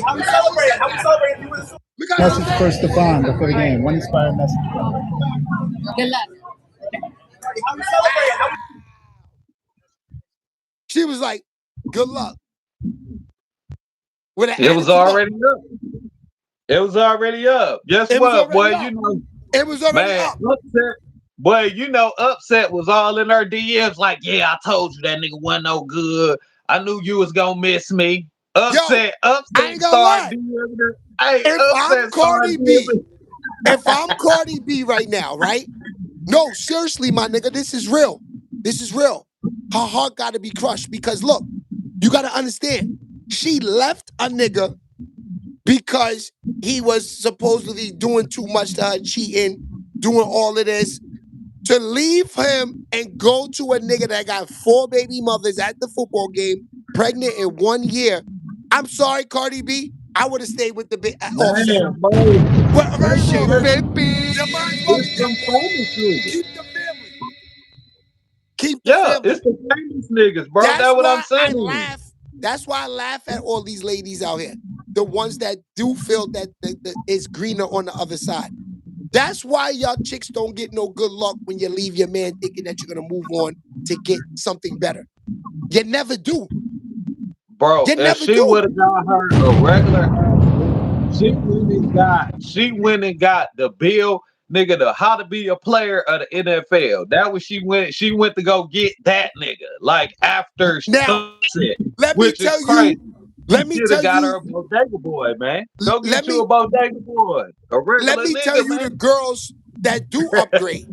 [SPEAKER 4] How we celebrate? How we celebrate if you win the Super Bowl? Message for Stefon before the game. One inspired message for him.
[SPEAKER 5] Good luck.
[SPEAKER 4] How we celebrate?
[SPEAKER 1] She was like, good luck. With an
[SPEAKER 3] It was
[SPEAKER 1] attitude,
[SPEAKER 3] already up. It was already up. Guess
[SPEAKER 1] it was
[SPEAKER 3] what, boy?
[SPEAKER 1] already up.
[SPEAKER 3] You know,
[SPEAKER 1] It was already
[SPEAKER 3] man,
[SPEAKER 1] up.
[SPEAKER 3] upset. Boy, you know, upset was all in her DMs. Like, yeah, I told you that nigga wasn't no good. I knew you was gonna miss me.
[SPEAKER 1] Yo, I
[SPEAKER 3] Upset
[SPEAKER 1] ain't gonna
[SPEAKER 3] started
[SPEAKER 1] lie.
[SPEAKER 3] DMing her. Hey,
[SPEAKER 1] If I'm
[SPEAKER 3] upset
[SPEAKER 1] Cardi
[SPEAKER 3] started
[SPEAKER 1] B,
[SPEAKER 3] DMing.
[SPEAKER 1] if I'm Cardi B right now, right? No, seriously, my nigga, this is real. This is real. Her heart got to be crushed because look, you got to understand. She left a nigga because he was supposedly doing too much to her, cheating, doing all of this. To leave him and go to a nigga that got 4 baby mothers at the football game, pregnant in 1 year. I'm sorry, Cardi B. I would have stayed with the Offset.
[SPEAKER 3] Man, bro.
[SPEAKER 1] Well, very
[SPEAKER 2] Shea
[SPEAKER 1] wrong.
[SPEAKER 2] baby.
[SPEAKER 1] Your mind's
[SPEAKER 3] It's
[SPEAKER 1] fucking
[SPEAKER 3] some famous niggas.
[SPEAKER 1] keep the family. Keep the
[SPEAKER 3] Yeah,
[SPEAKER 1] family.
[SPEAKER 3] it's the famous niggas, bro.
[SPEAKER 1] That's
[SPEAKER 3] That's what I'm
[SPEAKER 1] why I
[SPEAKER 3] saying.
[SPEAKER 1] laugh. That's why I laugh at all these ladies out here. The ones that do feel that it's greener on the other side. That's why y'all chicks don't get no good luck when you leave your man thinking that you're gonna move on to get something better. You never do.
[SPEAKER 3] Bro,
[SPEAKER 1] You
[SPEAKER 3] if
[SPEAKER 1] never
[SPEAKER 3] she
[SPEAKER 1] do.
[SPEAKER 3] would have got her a regular ass, she went and got the bill, nigga, the how to be a player of the NFL. That was she went to go get that nigga. Like after
[SPEAKER 1] Now,
[SPEAKER 3] sunset,
[SPEAKER 1] let me
[SPEAKER 3] which is
[SPEAKER 1] tell
[SPEAKER 3] crazy.
[SPEAKER 1] you, let
[SPEAKER 3] She
[SPEAKER 1] me
[SPEAKER 3] should have
[SPEAKER 1] tell
[SPEAKER 3] got her
[SPEAKER 1] you,
[SPEAKER 3] a bodega boy, man. Go
[SPEAKER 1] let
[SPEAKER 3] get you
[SPEAKER 1] me
[SPEAKER 3] a bodega boy. A
[SPEAKER 1] let
[SPEAKER 3] regular
[SPEAKER 1] me tell
[SPEAKER 3] nigga,
[SPEAKER 1] you the
[SPEAKER 3] man.
[SPEAKER 1] girls that do upgrade.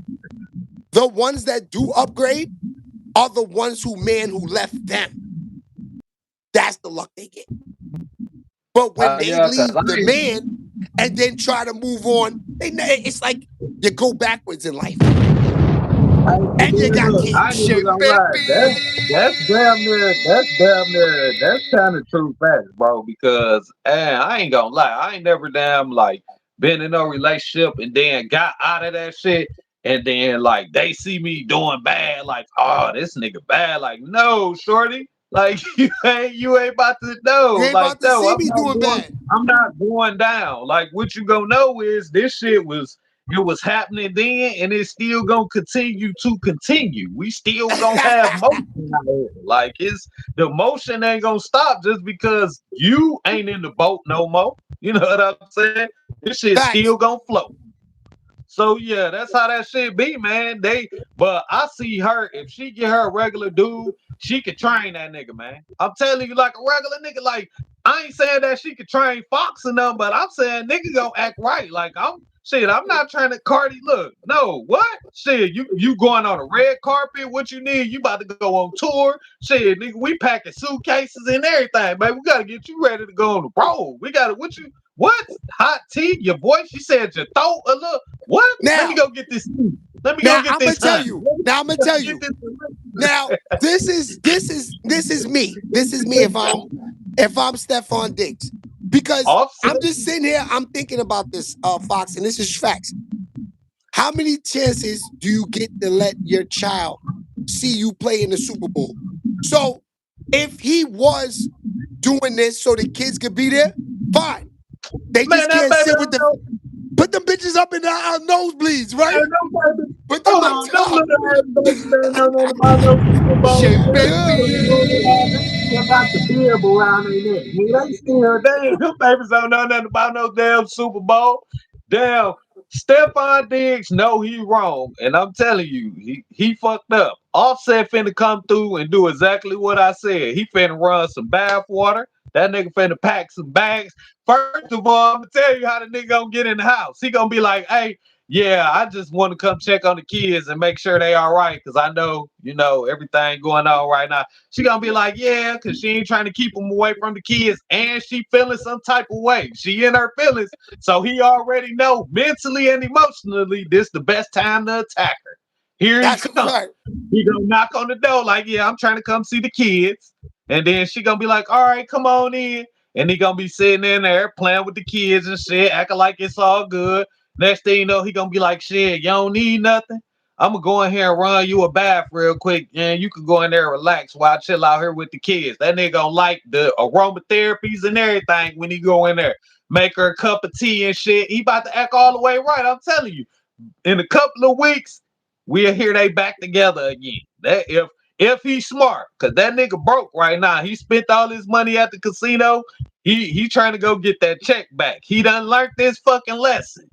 [SPEAKER 1] The ones that do upgrade are the ones who left them. That's the luck they get. But when they
[SPEAKER 3] Yeah, cause
[SPEAKER 1] leave the man and then try to move on, it's like you go backwards in life. And you got
[SPEAKER 3] I ain't
[SPEAKER 1] kids.
[SPEAKER 2] Shea
[SPEAKER 3] even gonna lie.
[SPEAKER 2] baby.
[SPEAKER 3] That's kind of true facts, bro. Because I ain't gonna lie, I ain't never damn like been in a relationship and then got out of that shit, and then like they see me doing bad, like oh this nigga bad, like no shorty, like you ain't about to
[SPEAKER 1] You
[SPEAKER 3] know,
[SPEAKER 1] ain't
[SPEAKER 3] like
[SPEAKER 1] about to
[SPEAKER 3] no,
[SPEAKER 1] see me doing bad.
[SPEAKER 3] I'm not going down. Like what you gonna know is this shit was it was happening then, and it's still gonna continue to continue. We still gonna have motion out here. Like the motion ain't gonna stop just because you ain't in the boat no more. You know what I'm saying? This shit still
[SPEAKER 1] Facts.
[SPEAKER 3] gonna float. So yeah, that's how that shit be, man. But I see her, if she get her a regular dude, she could train that nigga, man. I'm telling you, like a regular nigga, like I ain't saying that she could train Fox and them, but I'm saying nigga gonna act right. Like I'm not trying to Cardi. Look, no, what? Shit, you going on a red carpet? What you need? You about to go on tour? Shit, nigga, we packing suitcases and everything, man. We gotta get you ready to go on the road. We gotta what? Hot tea? Your voice? She said your throat a little. What? Let me
[SPEAKER 1] Now,
[SPEAKER 3] go get this tea. Let me go
[SPEAKER 1] now
[SPEAKER 3] get
[SPEAKER 1] I'm gonna
[SPEAKER 3] this
[SPEAKER 1] tell
[SPEAKER 3] honey.
[SPEAKER 1] you. Now I'm gonna tell you. Now this is me. This is me if I'm Stefon Diggs. Because
[SPEAKER 3] Offset.
[SPEAKER 1] I'm just sitting here, I'm thinking about this, Fox, and this is facts. How many chances do you get to let your child see you play in the Super Bowl? So if he was doing this so the kids could be there, fine. They
[SPEAKER 3] Man,
[SPEAKER 1] just
[SPEAKER 3] that
[SPEAKER 1] can't
[SPEAKER 3] baby
[SPEAKER 1] sit with
[SPEAKER 3] don't
[SPEAKER 1] the
[SPEAKER 3] know.
[SPEAKER 1] put them bitches up in the nosebleeds, right?
[SPEAKER 3] Man, them baby.
[SPEAKER 1] Put them
[SPEAKER 3] Hold
[SPEAKER 1] up
[SPEAKER 3] on, them
[SPEAKER 1] top.
[SPEAKER 3] little ass babies don't know nothing about no Super Bowl.
[SPEAKER 2] Shea
[SPEAKER 1] Yeah.
[SPEAKER 3] They still got the bib around their neck. Nigga, they still damn. Them babies don't know nothing about no damn Super Bowl. Damn. Stefon Diggs know he wrong, and I'm telling you, he fucked up. Offset finna come through and do exactly what I said. He finna run some bath water. That nigga finna pack some bags. First of all, I'm gonna tell you how the nigga gonna get in the house. He gonna be like, hey, yeah, I just want to come check on the kids and make sure they all right, because I know, everything going on right now. She gonna be like, yeah, because she ain't trying to keep them away from the kids, and she feeling some type of way. She in her feelings, so he already know mentally and emotionally this the best time to attack her. Here he
[SPEAKER 1] That's a
[SPEAKER 3] comes.
[SPEAKER 1] fact.
[SPEAKER 3] He gonna knock on the door like, yeah, I'm trying to come see the kids, and then she gonna be like, all right, come on in, and he gonna be sitting in there playing with the kids and shit, acting like it's all good. Next thing you know, he gonna be like, shit, you don't need nothing. I'm gonna go in here and run you a bath real quick, and you can go in there and relax while I chill out here with the kids. That nigga gonna like the aromatherapies and everything when he go in there. Make her a cup of tea and shit. He about to act all the way right. I'm telling you. In a couple of weeks, we'll hear they back together again. That if he's smart, cause that nigga broke right now. He spent all his money at the casino. He trying to go get that check back. He done learned this fucking lesson.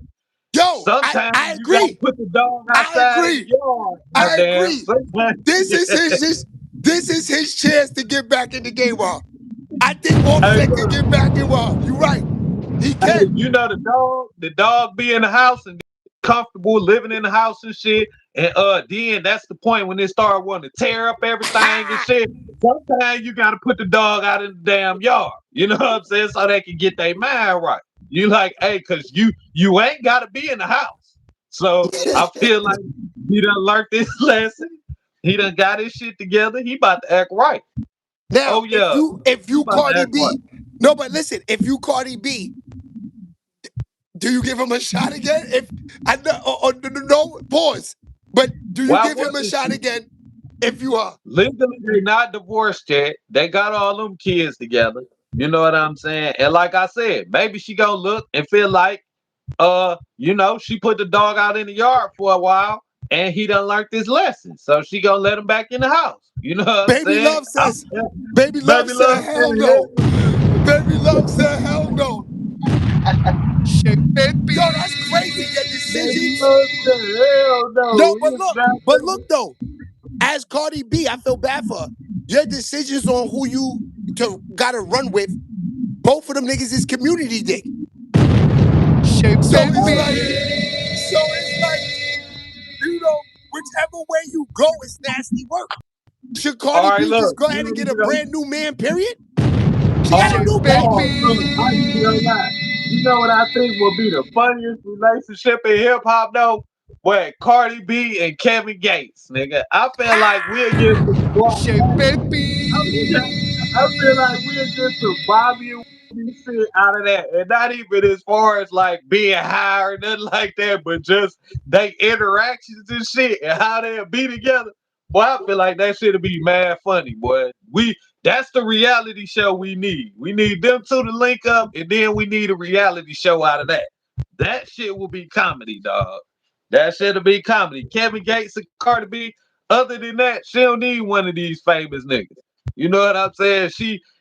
[SPEAKER 1] Yo,
[SPEAKER 3] Sometimes
[SPEAKER 1] I
[SPEAKER 3] you gotta
[SPEAKER 1] agree.
[SPEAKER 3] put the dog
[SPEAKER 1] I
[SPEAKER 3] outside of the
[SPEAKER 1] agree.
[SPEAKER 3] yard.
[SPEAKER 1] I
[SPEAKER 3] Goddamn.
[SPEAKER 1] agree.
[SPEAKER 3] Sometimes,
[SPEAKER 1] This is his chance to get back in the game. I think
[SPEAKER 3] hey,
[SPEAKER 1] Offset could
[SPEAKER 3] look,
[SPEAKER 1] get back in. You're right. He
[SPEAKER 3] hey,
[SPEAKER 1] can.
[SPEAKER 3] the dog be in the house and comfortable living in the house and shit. And then that's the point when they start wanting to tear up everything and shit. Sometimes you gotta put the dog out in the damn yard. You know what I'm saying? So they can get their mind right. You like, hey, cause you ain't gotta be in the house. So I feel like he done learned this lesson. He done got his shit together. He about to act right.
[SPEAKER 1] Now,
[SPEAKER 3] Oh yeah.
[SPEAKER 1] if
[SPEAKER 3] He
[SPEAKER 1] you
[SPEAKER 3] about to
[SPEAKER 1] Cardi
[SPEAKER 3] act right.
[SPEAKER 1] B, no, but listen, if you Cardi B, do you give him a shot again? If I know, no, pause. But do you
[SPEAKER 3] Why
[SPEAKER 1] give him a
[SPEAKER 3] wouldn't
[SPEAKER 1] shot
[SPEAKER 3] she?
[SPEAKER 1] again if you are?
[SPEAKER 3] Legally, they not divorced yet. They got all them kids together. You know what I'm saying? And like I said, maybe she gonna look and feel like, she put the dog out in the yard for a while, and he done learned this lesson. So she gonna let him back in the house. You know what I'm
[SPEAKER 1] Baby
[SPEAKER 3] saying?
[SPEAKER 1] Love says, Baby Love
[SPEAKER 3] Baby
[SPEAKER 1] said,
[SPEAKER 3] love
[SPEAKER 1] hell
[SPEAKER 3] said,
[SPEAKER 1] no. Baby Love said, hell no.
[SPEAKER 2] Shea
[SPEAKER 1] Yo, that's crazy. Your
[SPEAKER 3] baby
[SPEAKER 1] decisions.
[SPEAKER 3] love said, hell
[SPEAKER 1] No,
[SPEAKER 3] no.
[SPEAKER 1] but
[SPEAKER 3] He's
[SPEAKER 1] look,
[SPEAKER 3] not
[SPEAKER 1] but look though. As Cardi B, I feel bad for her. Your decisions on who you gotta run with, both of them niggas is community dick. So it's
[SPEAKER 2] baby.
[SPEAKER 1] like, whichever way you go, it's nasty work. Should
[SPEAKER 3] all
[SPEAKER 1] Cardi
[SPEAKER 3] right.
[SPEAKER 1] B just
[SPEAKER 3] Look,
[SPEAKER 1] go ahead and get a brand new man, period? She got a
[SPEAKER 2] Shea
[SPEAKER 1] new
[SPEAKER 3] Oh,
[SPEAKER 1] baby.
[SPEAKER 3] look,
[SPEAKER 2] baby.
[SPEAKER 3] I ain't gonna lie. You know what I think will be the funniest relationship in hip hop though? What, Cardi B and Kevin Gates, nigga. I feel like we'll get some
[SPEAKER 2] Shea
[SPEAKER 3] I
[SPEAKER 2] baby.
[SPEAKER 3] feel, I feel like we'll get some Bobby and Whitney shit out of that. And not even as far as like being high or nothing like that, but just they interactions and shit and how they'll be together. Boy, I feel like that shit'll be mad funny, boy. That's the reality show we need. We need them two to link up, and then we need a reality show out of that. That shit will be comedy, dog. That shit'll be comedy. Kevin Gates and Cardi B. Other than that, she don't need one of these famous niggas. You know what I'm saying?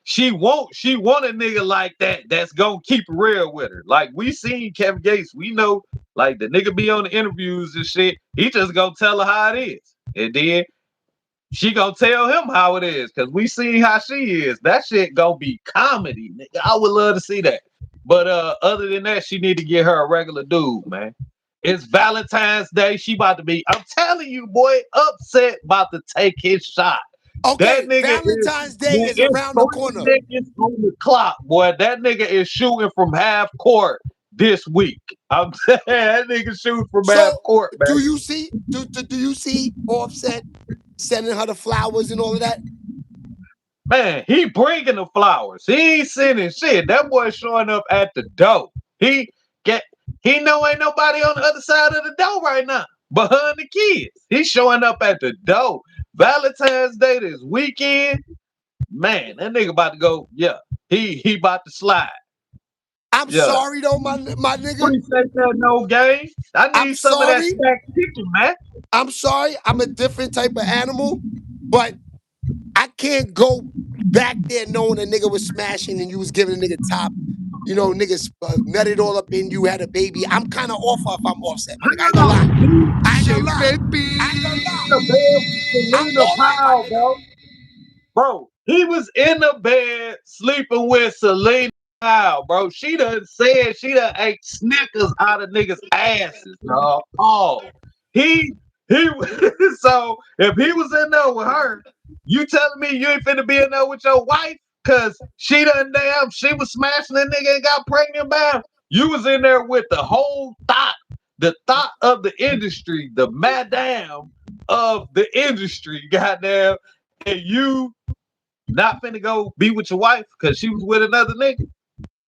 [SPEAKER 3] She want a nigga like that that's gonna keep it real with her. Like we seen Kevin Gates, we know like the nigga be on the interviews and shit. He just gonna tell her how it is. And then she gonna tell him how it is. Cause we seen how she is. That shit gonna be comedy, nigga. I would love to see that. But other than that, she need to get her a regular dude, man. It's Valentine's Day. She about to be, I'm telling you, boy, upset about to take his shot.
[SPEAKER 1] Okay,
[SPEAKER 3] That nigga
[SPEAKER 1] Valentine's
[SPEAKER 3] is,
[SPEAKER 1] Day
[SPEAKER 3] man,
[SPEAKER 1] is
[SPEAKER 3] it's
[SPEAKER 1] around the
[SPEAKER 3] 3
[SPEAKER 1] corner.
[SPEAKER 3] seconds on the clock, boy. That nigga is shooting from half court this week. I'm saying that nigga shooting from half
[SPEAKER 1] So
[SPEAKER 3] court, man.
[SPEAKER 1] do you see Offset sending her the flowers and all of that?
[SPEAKER 3] Man, he bringing the flowers. He ain't sending shit. That boy showing up at the door. He get. He know ain't nobody on the other side of the door right now. Behind the kids. He's showing up at the door. Valentine's Day this weekend. Man, that nigga about to go. Yeah, he about to slide.
[SPEAKER 1] I'm
[SPEAKER 3] Yeah.
[SPEAKER 1] sorry though, my nigga.
[SPEAKER 3] Appreciate that no game. I
[SPEAKER 1] I'm
[SPEAKER 3] need some of that
[SPEAKER 1] sorry.
[SPEAKER 3] stacked chicken, man.
[SPEAKER 1] I'm sorry. I'm a different type of animal, but I can't go back there knowing a nigga was smashing and you was giving a nigga top. You know, niggas nutted all up in you, had a baby. I'm kind of off if I'm Offset, my nigga. I ain't gonna lie. I ain't gonna lie. I ain't gonna lie.
[SPEAKER 3] The bed with
[SPEAKER 1] I'm
[SPEAKER 3] Selena
[SPEAKER 1] off it, my
[SPEAKER 3] Powell,
[SPEAKER 1] nigga.
[SPEAKER 3] bro. Bro, he was in the bed sleeping with Selena Powell, bro. She done said she done ate Snickers out of niggas' asses, dog. Oh, he so if he was in there with her, you telling me you ain't finna be in there with your wife? Cause she was smashing that nigga and got pregnant by him. You was in there with the thought of the industry, the madam of the industry, goddamn, and you not finna go be with your wife because she was with another nigga.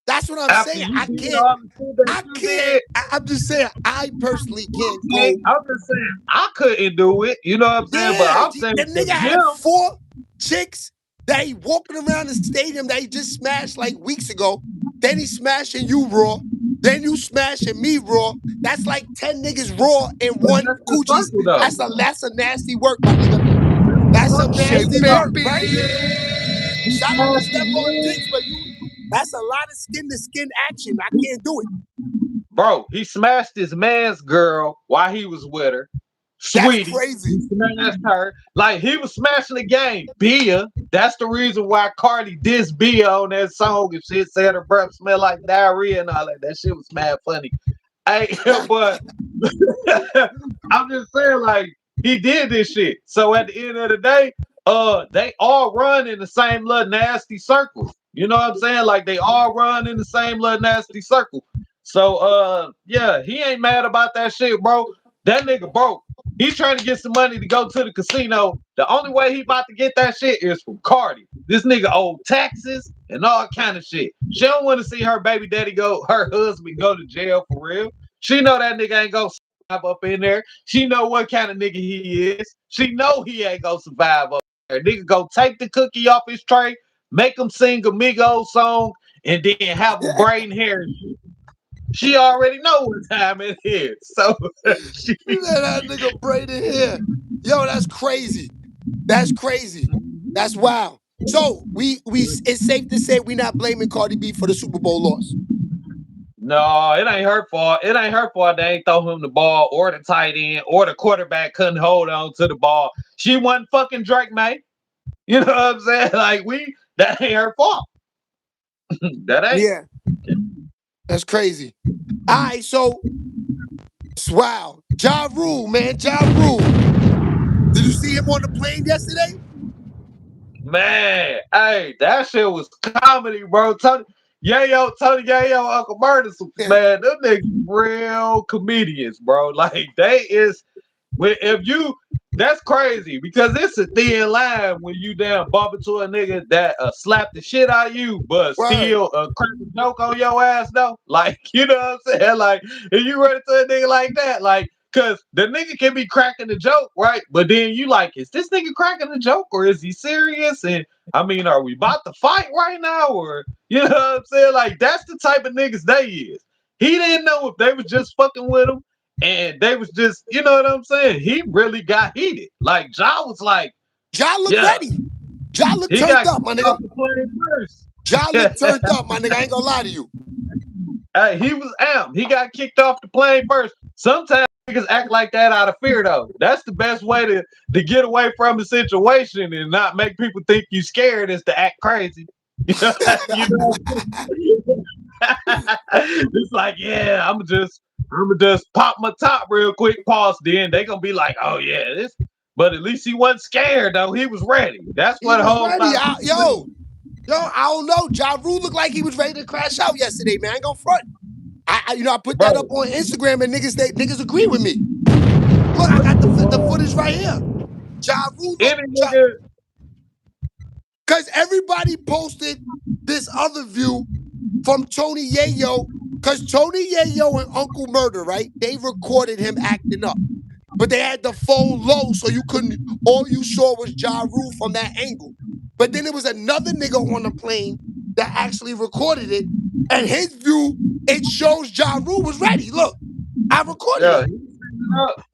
[SPEAKER 1] That's what I'm
[SPEAKER 3] After
[SPEAKER 1] saying.
[SPEAKER 3] you
[SPEAKER 1] I
[SPEAKER 3] did
[SPEAKER 1] can't.
[SPEAKER 3] all the shit that
[SPEAKER 1] I
[SPEAKER 3] you
[SPEAKER 1] can't.
[SPEAKER 3] did,
[SPEAKER 1] I'm just saying. I personally can't go.
[SPEAKER 3] I'm just saying I couldn't do it. You know what I'm saying? But
[SPEAKER 1] Yeah,
[SPEAKER 3] I'm saying
[SPEAKER 1] the
[SPEAKER 3] for
[SPEAKER 1] nigga had
[SPEAKER 3] him,
[SPEAKER 1] 4 chicks that he walking around the stadium that he just smashed like weeks ago. Then he smashing you raw. Then you smashing me raw. That's like 10 niggas raw in
[SPEAKER 3] but
[SPEAKER 1] one
[SPEAKER 3] that's the
[SPEAKER 1] coochies.
[SPEAKER 3] circle though.
[SPEAKER 1] That's a nasty work, my nigga. That's some nasty work, right?
[SPEAKER 3] He
[SPEAKER 1] Shout out to
[SPEAKER 3] smashed his
[SPEAKER 1] Stefon
[SPEAKER 3] man.
[SPEAKER 1] Diggs, but that's a lot of skin to skin action. I can't do it.
[SPEAKER 3] Bro, he smashed his man's girl while he was with her.
[SPEAKER 1] That's
[SPEAKER 3] Sweetie,
[SPEAKER 1] crazy.
[SPEAKER 3] he smashed her. Like he was smashing the game. Bia. That's the reason why Cardi dissed Bia on that song and shit, said her breath smelled like diarrhea and all that. That shit was mad funny. Hey, but I'm just saying, like, he did this shit. So at the end of the day, they all run in the same little nasty circle. You know what I'm saying? Like they all run in the same little nasty circle. So yeah, he ain't mad about that shit, bro. That nigga broke. He's trying to get some money to go to the casino. The only way he about to get that shit is from Cardi. This nigga owed taxes and all kind of shit. She don't want to see her baby daddy her husband go to jail for real. She know that nigga ain't gonna survive up in there. She know what kind of nigga he is. She know he ain't gonna survive up there. Nigga go take the cookie off his tray, make him sing a Migos song, and then have a brain hair. She already know what time it is. So she
[SPEAKER 1] You let that nigga braided hair. Yo, that's crazy. That's crazy. That's wild. So it's safe to say we not blaming Cardi B for the Super Bowl loss.
[SPEAKER 3] No, it ain't her fault. It ain't her fault they ain't throw him the ball or the tight end or the quarterback couldn't hold on to the ball. She wasn't fucking Drake, mate. You know what I'm saying? Like that ain't her fault. That ain't.
[SPEAKER 1] Yeah. That's crazy. All right, so wow. Ja Rule, man. Ja Rule. Did you see him on the plane yesterday?
[SPEAKER 3] Man, hey, that shit was comedy, bro. Tony Yayo, Uncle Murder, man, them niggas real comedians, bro. Like that's crazy because it's a thin line when you damn bump into a nigga that slap the shit out of you, but still crack a joke on your ass though. Like, you know what I'm saying? Like, if you run into a nigga like that, like, cause the nigga can be cracking the joke, right? But then you like, is this nigga cracking the joke or is he serious? And I mean, are we about to fight right now? Or you know what I'm saying? Like, that's the type of niggas they is. He didn't know if they was just fucking with him. And they was just, you know what I'm saying? He really got heated. Like Ja was like,
[SPEAKER 1] Ja looked
[SPEAKER 3] yeah,
[SPEAKER 1] ready. Ja looked
[SPEAKER 3] he
[SPEAKER 1] turned
[SPEAKER 3] got
[SPEAKER 1] up, my
[SPEAKER 3] kicked
[SPEAKER 1] nigga.
[SPEAKER 3] off the plane first.
[SPEAKER 1] Ja looked turned up, my nigga. I ain't gonna lie to you.
[SPEAKER 3] He was amped. He got kicked off the plane first. Sometimes niggas act like that out of fear, though. That's the best way to get away from the situation and not make people think you scared is to act crazy. You know, it's like, yeah, I'm just pop my top real quick, pause. Then they gonna be like, oh yeah, this. But at least he wasn't scared though. He was ready. That's
[SPEAKER 1] He
[SPEAKER 3] what a
[SPEAKER 1] was
[SPEAKER 3] whole
[SPEAKER 1] ready.
[SPEAKER 3] lot of people
[SPEAKER 1] I don't know. Ja Rule looked like he was ready to crash out yesterday, man. I ain't gonna front. I put
[SPEAKER 3] bro.
[SPEAKER 1] that up on Instagram and niggas agree with me. Look, I got the footage right here. Ja Rule
[SPEAKER 3] Any nigga.
[SPEAKER 1] because everybody posted this other view from Tony Yayo, because Tony Yayo and Uncle Murder, right? They recorded him acting up. But they had the phone low, so you couldn't, all you saw was Ja Rule from that angle. But then there was another nigga on the plane that actually recorded it, and his view, it shows Ja Rule was ready. Look, I recorded it.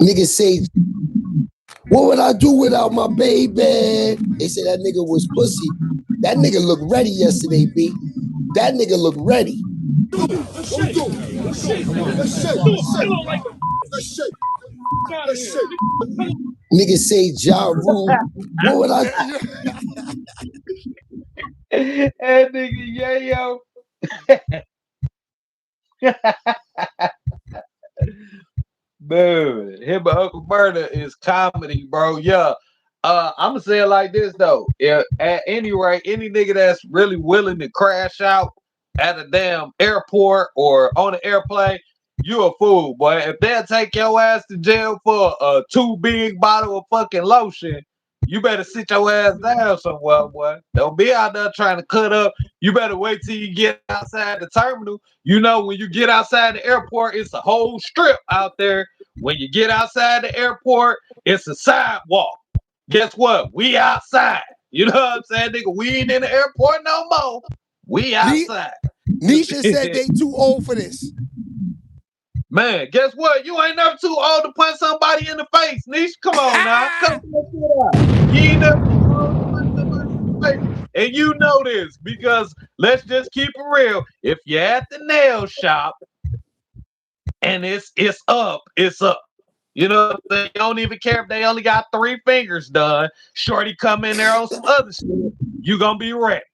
[SPEAKER 1] Niggas say, what would I do without my baby? They say that nigga was pussy. That nigga looked ready yesterday, B. That nigga looked ready. Niggas say Ja Rule. What would I?
[SPEAKER 3] That nigga Yayo. Dude, him and Uncle Murder is comedy, bro. Yeah. I'm gonna say it like this though. At any rate, any nigga that's really willing to crash out at a damn airport or on an airplane, you a fool, boy. If they'll take your ass to jail for a 2 big bottle of fucking lotion, you better sit your ass down somewhere, boy. Don't be out there trying to cut up. You better wait till you get outside the terminal. You know, when you get outside the airport, it's a whole strip out there. When you get outside the airport, it's a sidewalk. Guess what? We outside. You know what I'm saying, nigga? We ain't in the airport no more. We outside.
[SPEAKER 1] Nisha said they too old for this.
[SPEAKER 3] Man, guess what? You ain't never too old to punch somebody in the face, Nisha. Come on now. Come on. You ain't never too old to punch somebody in the face. And you know this because let's just keep it real. If you're at the nail shop and it's up, it's up. You know, they don't even care if they only got 3 fingers done. Shorty come in there on some other shit. You gonna be ready.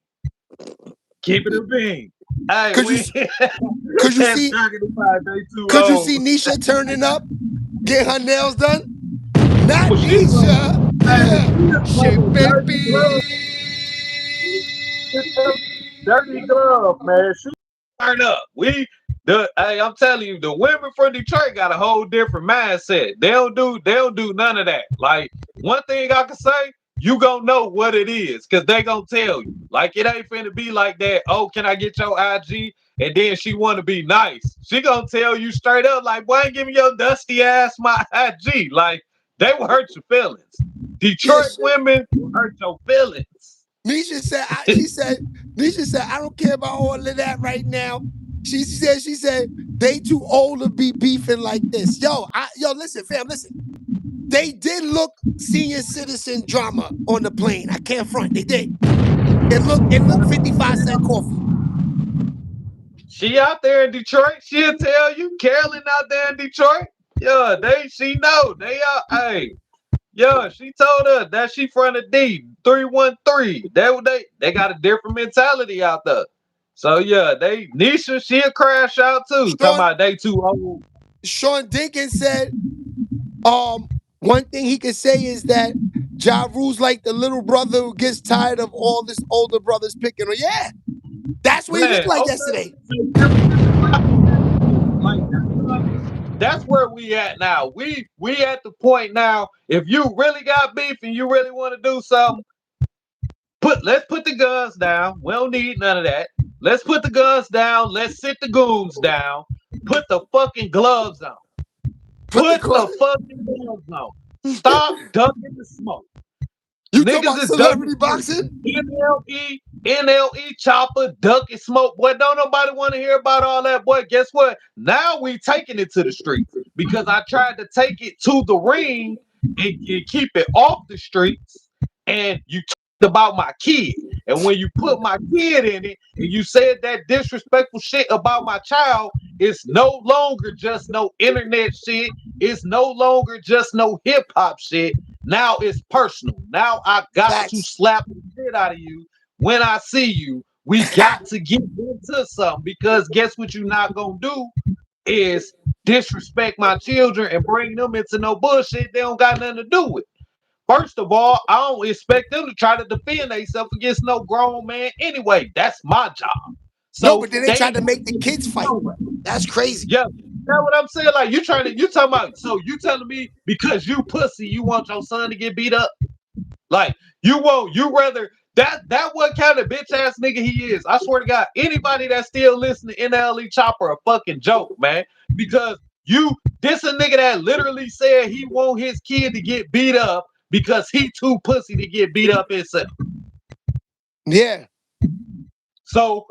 [SPEAKER 3] Keep it a bean. Hey,
[SPEAKER 1] Cause you see Nisha turning up, get her nails done? Not Nisha. Yeah.
[SPEAKER 2] Shit, baby.
[SPEAKER 3] Dirty glove, man. She turn up. Hey, I'm telling you, the women from Detroit got a whole different mindset. They don't do none of that. Like, one thing I can say, you gonna know what it is, cause they gonna tell you. Like, it ain't finna be like that. Oh, can I get your IG? And then she wanna be nice. She gonna tell you straight up, like, why ain't giving your dusty ass my IG? Like, they will hurt your feelings. Detroit women will hurt your feelings.
[SPEAKER 1] Nisha said, I don't care about all of that right now. She said, they too old to be beefing like this. Yo, listen, fam, listen. They did look senior citizen drama on the plane. I can't front. They did. It looked 55-cent coffee.
[SPEAKER 3] She out there in Detroit. She'll tell you. Carolyn out there in Detroit. Yeah, she know. They are. Hey, yeah, she told us that she from the D 313. They got a different mentality out there. So yeah, Nisha, she'll crash out too. Talking about they too old.
[SPEAKER 1] Sean Dinkins said, one thing he could say is that Ja Rule's like the little brother who gets tired of all this older brothers picking on. Yeah, that's what he looked like yesterday.
[SPEAKER 3] That's where we at now. We at the point now. If you really got beef and you really want to do something, let's put the guns down. We don't need none of that. Let's put the guns down. Let's sit the goons down. Put the fucking gloves on. Put the fucking gloves on. Stop ducking the smoke.
[SPEAKER 1] You talking
[SPEAKER 3] Niggas
[SPEAKER 1] about
[SPEAKER 3] is Duck
[SPEAKER 1] celebrity boxing?
[SPEAKER 3] NLE, Chopper, Duck and Smoke. Boy, don't nobody want to hear about all that, boy. Guess what? Now we taking it to the streets because I tried to take it to the ring and keep it off the streets. And you talked about my kid. And when you put my kid in it and you said that disrespectful shit about my child, it's no longer just no internet shit. It's no longer just no hip hop shit. Now it's personal. Now I got to
[SPEAKER 1] Facts.
[SPEAKER 3] slap the shit out of you when I see you. We got to get into something because guess what you're not gonna do is disrespect my children and bring them into no bullshit they don't got nothing to do with. First of all, I don't expect them to try to defend themselves against no grown man anyway. That's my job.
[SPEAKER 1] No,
[SPEAKER 3] So
[SPEAKER 1] but then they
[SPEAKER 3] they
[SPEAKER 1] tried to make the kids fight. That's crazy.
[SPEAKER 3] yeah, that's what I'm saying. Like you talking about. So you telling me because you pussy, you want your son to get beat up? Like you rather that what kind of bitch ass nigga he is. I swear to God, anybody that's still listening to NLE Chopper a fucking joke, man. Because this a nigga that literally said he want his kid to get beat up because he too pussy to get beat up himself.
[SPEAKER 1] Yeah.
[SPEAKER 3] So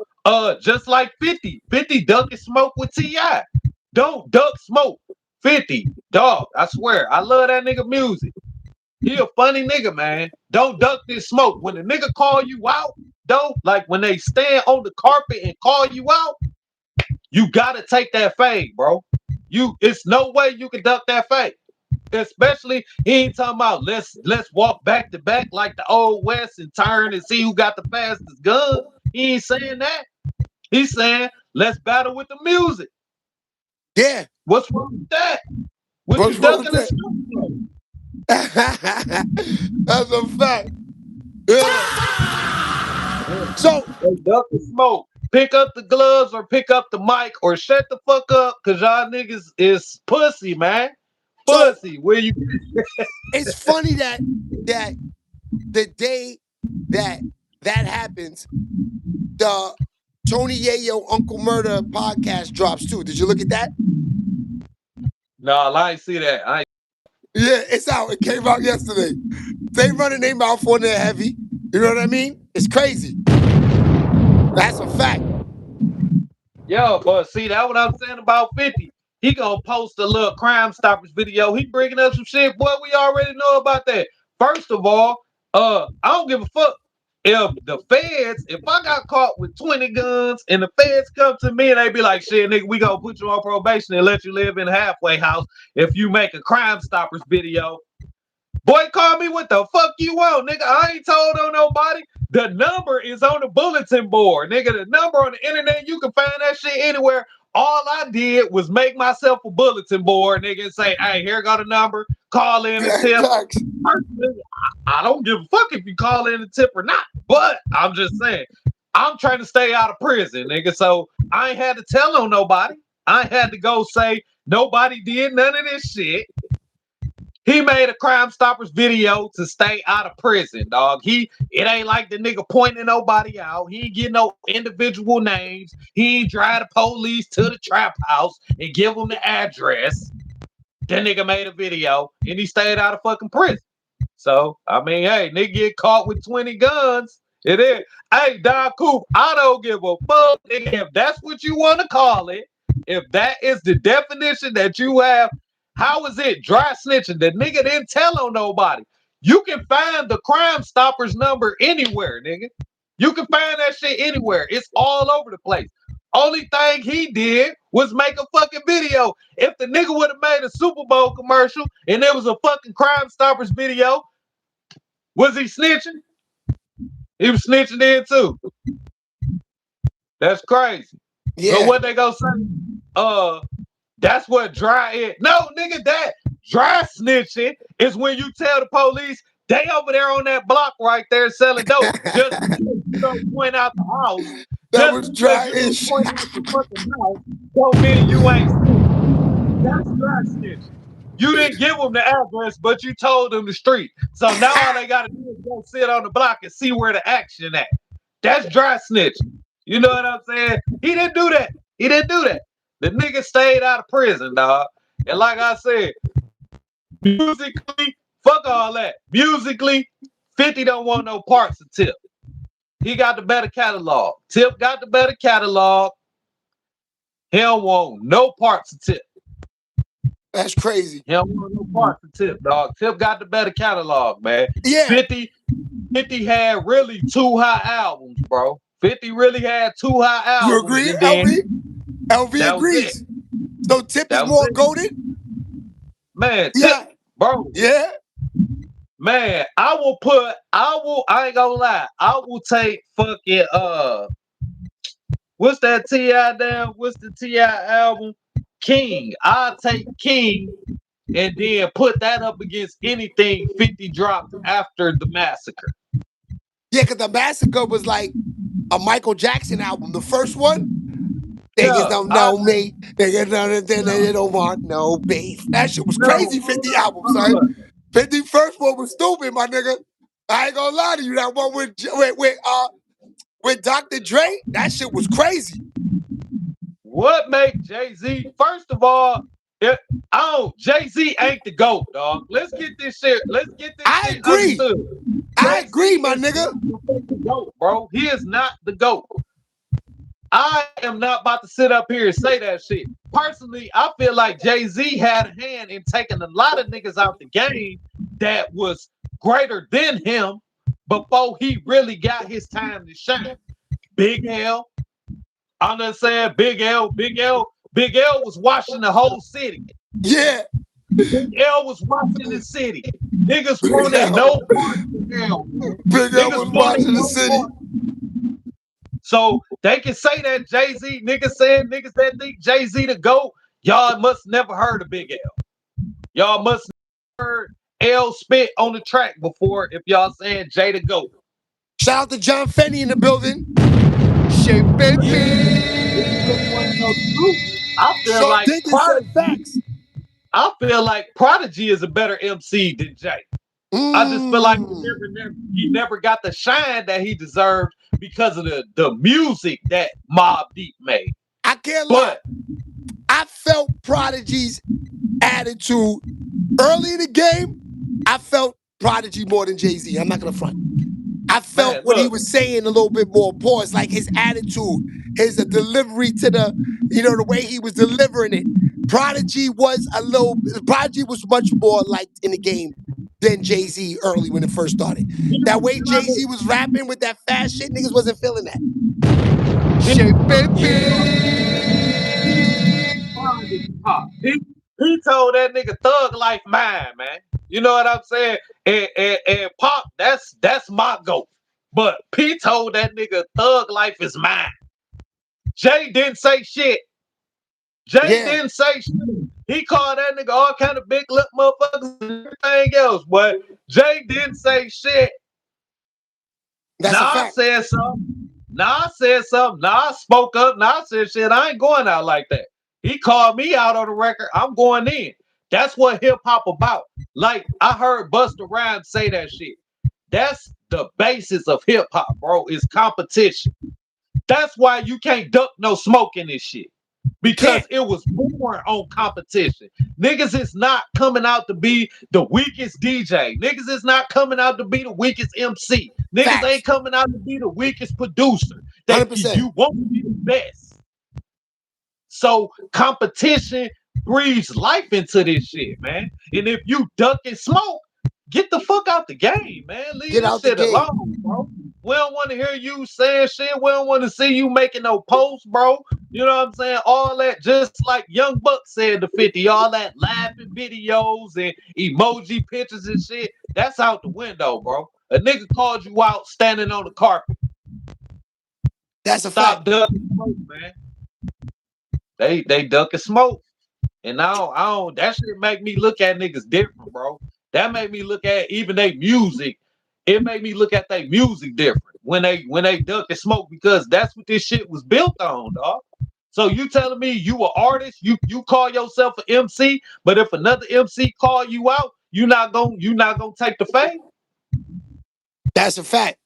[SPEAKER 3] just like 50 duck and smoke with T.I. Don't duck smoke 50 dog. I swear, I love that nigga music. He a funny nigga, man. Don't duck this smoke. When the nigga call you out, don't like when they stand on the carpet and call you out, you gotta take that fade, bro. It's no way you can duck that fade. Especially he ain't talking about let's walk back to back like the old West and turn and see who got the fastest gun. He ain't saying that. He's saying let's battle with the music.
[SPEAKER 1] Yeah.
[SPEAKER 3] What's wrong with that? What you
[SPEAKER 1] What's wrong
[SPEAKER 3] ducking
[SPEAKER 1] with
[SPEAKER 3] the
[SPEAKER 1] that? That's a fact. Yeah. So
[SPEAKER 3] Hey, duck the smoke. Pick up the gloves or pick up the mic or shut the fuck up because y'all niggas is pussy, man.
[SPEAKER 1] so
[SPEAKER 3] Pussy. Where you
[SPEAKER 1] it's funny that the day that happens, the Tony Yayo Uncle Murder podcast drops too. Did you look at that?
[SPEAKER 3] No, I ain't see that.
[SPEAKER 1] Yeah, it's out. It came out yesterday. They running their mouth on there heavy. You know what I mean? It's crazy. That's a fact.
[SPEAKER 3] Yo, but see, that's what I'm saying about 50. He gonna post a little Crime Stoppers video. He bringing up some shit. Boy, we already know about that. First of all, I don't give a fuck if the feds, if I got caught with 20 guns and the feds come to me and they be like, shit, nigga, we gonna put you on probation and let you live in a halfway house if you make a Crime Stoppers video. Boy, call me what the fuck you want, nigga. I ain't told on nobody. The number is on the bulletin board, nigga. The number on the internet, you can find that shit anywhere. All I did was make myself a bulletin board, nigga, and say, hey, here got a number. Call in and tip. Personally, I don't give a fuck if you call in and tip or not. But I'm just saying, I'm trying to stay out of prison, nigga. So I ain't had to tell on nobody. I ain't had to go say nobody did none of this shit. He made a Crime Stoppers video to stay out of prison, dog. It ain't like the nigga pointing nobody out. He ain't getting no individual names. He ain't drive the police to the trap house and give them the address. That nigga made a video and he stayed out of fucking prison. So, I mean, hey, nigga get caught with 20 guns. It is. Hey, Don Coop, I don't give a fuck, nigga. If that's what you want to call it, if that is the definition that you have, how is it dry snitching? The nigga didn't tell on nobody. You can find the Crime Stoppers number anywhere, nigga. You can find that shit anywhere. It's all over the place. Only thing he did was make a fucking video. If the nigga would have made a Super Bowl commercial and there was a fucking Crime Stoppers video, was he snitching? He was snitching in too. That's crazy.
[SPEAKER 1] Yeah.
[SPEAKER 3] So what they gonna say? That's what dry is. No, nigga, that dry snitching is when you tell the police they over there on that block right there selling dope. Just because you don't point out the house.
[SPEAKER 1] That was dry-ish.
[SPEAKER 3] Point out the fucking house don't mean you ain't snitching. That's dry snitching. You didn't give them the address, but you told them the street. So now all they gotta do is go sit on the block and see where the action at. That's dry snitching. You know what I'm saying? He didn't do that. He didn't do that. The nigga stayed out of prison, dog. And like I said, musically, fuck all that. Musically, 50 don't want no parts of Tip. He got the better catalog. Tip got the better catalog. He don't want no parts of Tip.
[SPEAKER 1] That's crazy.
[SPEAKER 3] He don't want no parts of Tip, dog. Tip got the better catalog, man.
[SPEAKER 1] Yeah.
[SPEAKER 3] 50 had really 2 high albums, bro. 50 really had 2 high albums.
[SPEAKER 1] You agree,
[SPEAKER 3] and then
[SPEAKER 1] LV agrees. So Tip is more goated?
[SPEAKER 3] Man, Tip, bro.
[SPEAKER 1] Yeah.
[SPEAKER 3] Man, I ain't gonna lie. I will take fucking what's that T.I. down? What's the T.I. album? King. I'll take King and then put that up against anything 50 dropped after the Massacre.
[SPEAKER 1] Yeah, because the Massacre was like a Michael Jackson album. The first one, niggas don't know me. They don't want no beef. That shit was crazy. 50 albums, son. 50 first one was stupid, my nigga. I ain't gonna lie to you. That one with Dr. Dre, that shit was crazy.
[SPEAKER 3] What make Jay-Z? First of all, Jay-Z ain't the GOAT, dog. Let's get this shit.
[SPEAKER 1] I agree. I agree, my nigga.
[SPEAKER 3] The GOAT, bro. He is not the GOAT. I am not about to sit up here and say that shit. Personally, I feel like Jay-Z had a hand in taking a lot of niggas out the game that was greater than him before he really got his time to shine. Big L. I'm just saying, Big L was watching the whole city.
[SPEAKER 1] Yeah.
[SPEAKER 3] Big L was watching the city. Niggas wanted no part of L.
[SPEAKER 1] Big L was watching the city.
[SPEAKER 3] So they can say that Jay-Z, niggas that think Jay-Z the GOAT, y'all must never heard of Big L. Y'all must never heard L spit on the track before if y'all saying Jay the GOAT.
[SPEAKER 1] Shout out to John Fenney in the building.
[SPEAKER 3] I feel like Prodigy is a better MC than Jay. I just feel like he never got the shine that he deserved because of the music that Mobb Deep made.
[SPEAKER 1] I can't lie. I felt Prodigy's attitude early in the game. I felt Prodigy more than Jay-Z. I'm not gonna front. I felt what he was saying a little bit more pause, like his attitude, his delivery to the way he was delivering it. Prodigy was much more liked in the game than Jay-Z early when it first started. That way Jay-Z was rapping with that fast shit, niggas wasn't feeling that.
[SPEAKER 3] He told that nigga Thug Life mine, man. You know what I'm saying? And Pop, that's my GOAT. But P told that nigga Thug Life is mine. Jay didn't say shit. Didn't say shit. He called that nigga all kind of big lip motherfuckers and everything else, but Jay didn't say shit. I said something. I spoke up. I said shit. I ain't going out like that. He called me out on the record. I'm going in. That's what hip hop about. Like I heard Busta Rhymes say that shit. That's the basis of hip hop, bro. Is competition. That's why you can't duck no smoke in this shit. Because it was born on competition. Niggas is not coming out to be the weakest DJ. Niggas is not coming out to be the weakest MC. Niggas ain't coming out to be the weakest producer. You want to be the best. So competition breathes life into this shit, man. And if you duck and smoke, get the fuck out the game, man. Leave this shit alone, bro. We don't want to hear you saying shit. We don't want to see you making no posts, bro. You know what I'm saying? All that, just like Young Buck said to 50, all that laughing videos and emoji pictures and shit, that's out the window, bro. A nigga called you out standing on the carpet.
[SPEAKER 1] That's a
[SPEAKER 3] fact. Stop ducking smoke, man. They duck and smoke. And I don't that shit make me look at niggas different, bro. That made me look at even their music. It made me look at their music different when they duck and smoke, because that's what this shit was built on, dog. So you telling me you an artist, you call yourself an MC, but if another MC call you out, you not gonna take the fame?
[SPEAKER 1] That's a fact.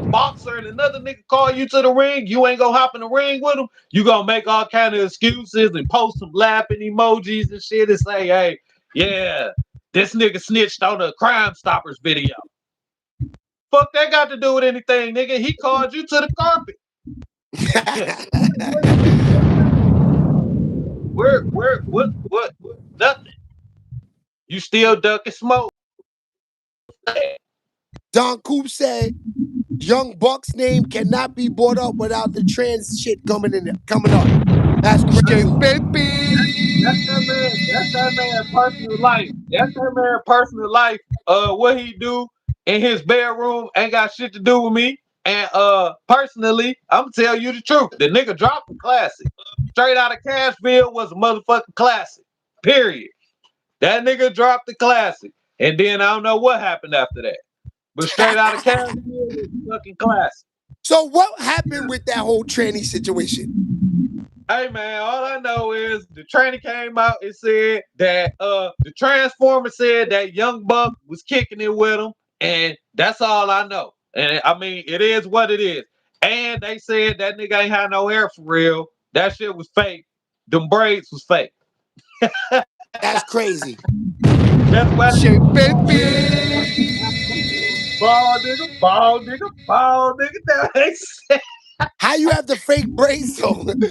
[SPEAKER 3] Boxer and another nigga call you to the ring, you ain't gonna hop in the ring with him. You gonna make all kind of excuses and post some laughing emojis and shit and say, hey, yeah, this nigga snitched on a Crime Stoppers video. Fuck that got to do with anything, nigga. He called you to the carpet. What? Nothing. You still ducking smoke.
[SPEAKER 1] Don Coop said, Young Buck's name cannot be brought up without the trans shit coming up. That's crazy.
[SPEAKER 3] That's that man personal life. That's that man personal life. What he do in his bedroom ain't got shit to do with me. And personally, I'm tell you the truth. The nigga dropped a classic. Straight Out of Cashville was a motherfucking classic. Period. That nigga dropped the classic. And then I don't know what happened after that. But Straight Out of Cashville was a fucking classic.
[SPEAKER 1] So what happened with that whole tranny situation?
[SPEAKER 3] Hey man, all I know is the tranny came out and said that the Transformer said that Young Buck was kicking it with him, and that's all I know. And I mean, it is what it is. And they said that nigga ain't had no hair for real. That shit was fake. Them braids was fake.
[SPEAKER 1] That's crazy.
[SPEAKER 3] That's why shit, ball nigga.
[SPEAKER 1] How you have the fake braids though?
[SPEAKER 3] What about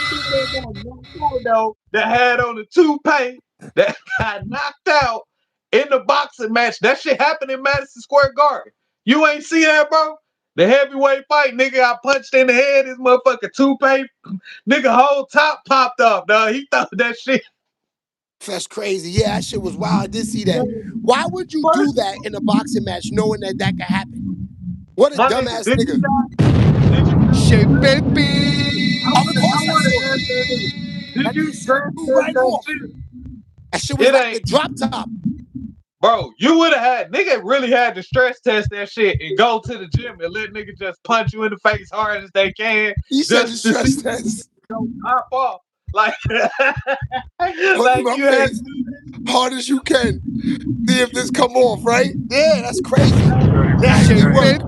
[SPEAKER 3] the nigga that had on the toupee that got knocked out in the boxing match? That shit happened in Madison Square Garden. You ain't see that, bro? The heavyweight fight, nigga got punched in the head. His motherfucking toupee, nigga, whole top popped off, dog. He thought that shit.
[SPEAKER 1] That's crazy. Yeah, that shit was wild. I did see that. Why would you do that in a boxing match knowing that that could happen? What a dumbass nigga. Of course I saw it. That nigga flew right off. That shit was like the drop top.
[SPEAKER 3] Bro, you would have had, nigga really had to stress test that shit and go to the gym and let nigga just punch you in the face hard as they can.
[SPEAKER 1] He said the stress test.
[SPEAKER 3] Don't pop off. Like,
[SPEAKER 1] like you had hard as you can. See if this come off, right? Yeah, that's crazy. That shit worked.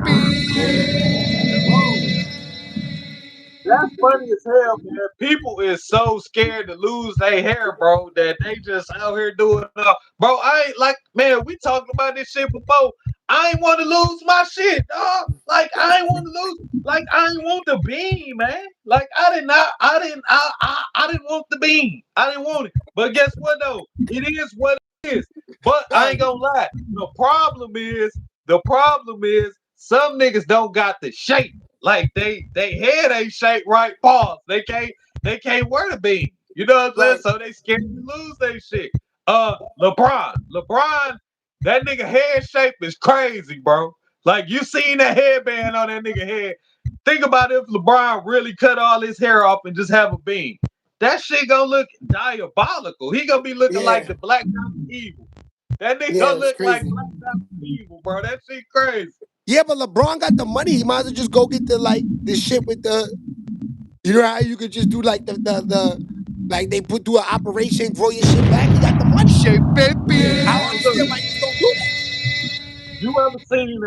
[SPEAKER 3] That's funny as hell, man. People is so scared to lose their hair, bro, that they just out here doing bro, I ain't like, man, we talked about this shit before. I ain't want to lose my shit, dog. Like, I ain't want to lose, like, I ain't want the beam, man. Like, I didn't want the beam. I didn't want it. But guess what, though? It is what it is. But I ain't gonna lie. The problem is some niggas don't got the shape. Like they head ain't shaped right. Pause. They can't wear the beam. You know what I'm saying? So they scared to lose their shit. LeBron, that nigga head shape is crazy, bro. Like you seen that headband on that nigga head. Think about if LeBron really cut all his hair off and just have a beam. That shit gonna look diabolical. He gonna be looking like the Black Dr. Evil. That nigga gonna look like Black Dr. Evil, bro. That shit crazy.
[SPEAKER 1] Yeah, but LeBron got the money. He might as well just go get the shit with the, you know how you could just do like the like they do an operation, grow your shit back. He got the money. Shit, baby. I don't understand why you don't do that.
[SPEAKER 3] You ever seen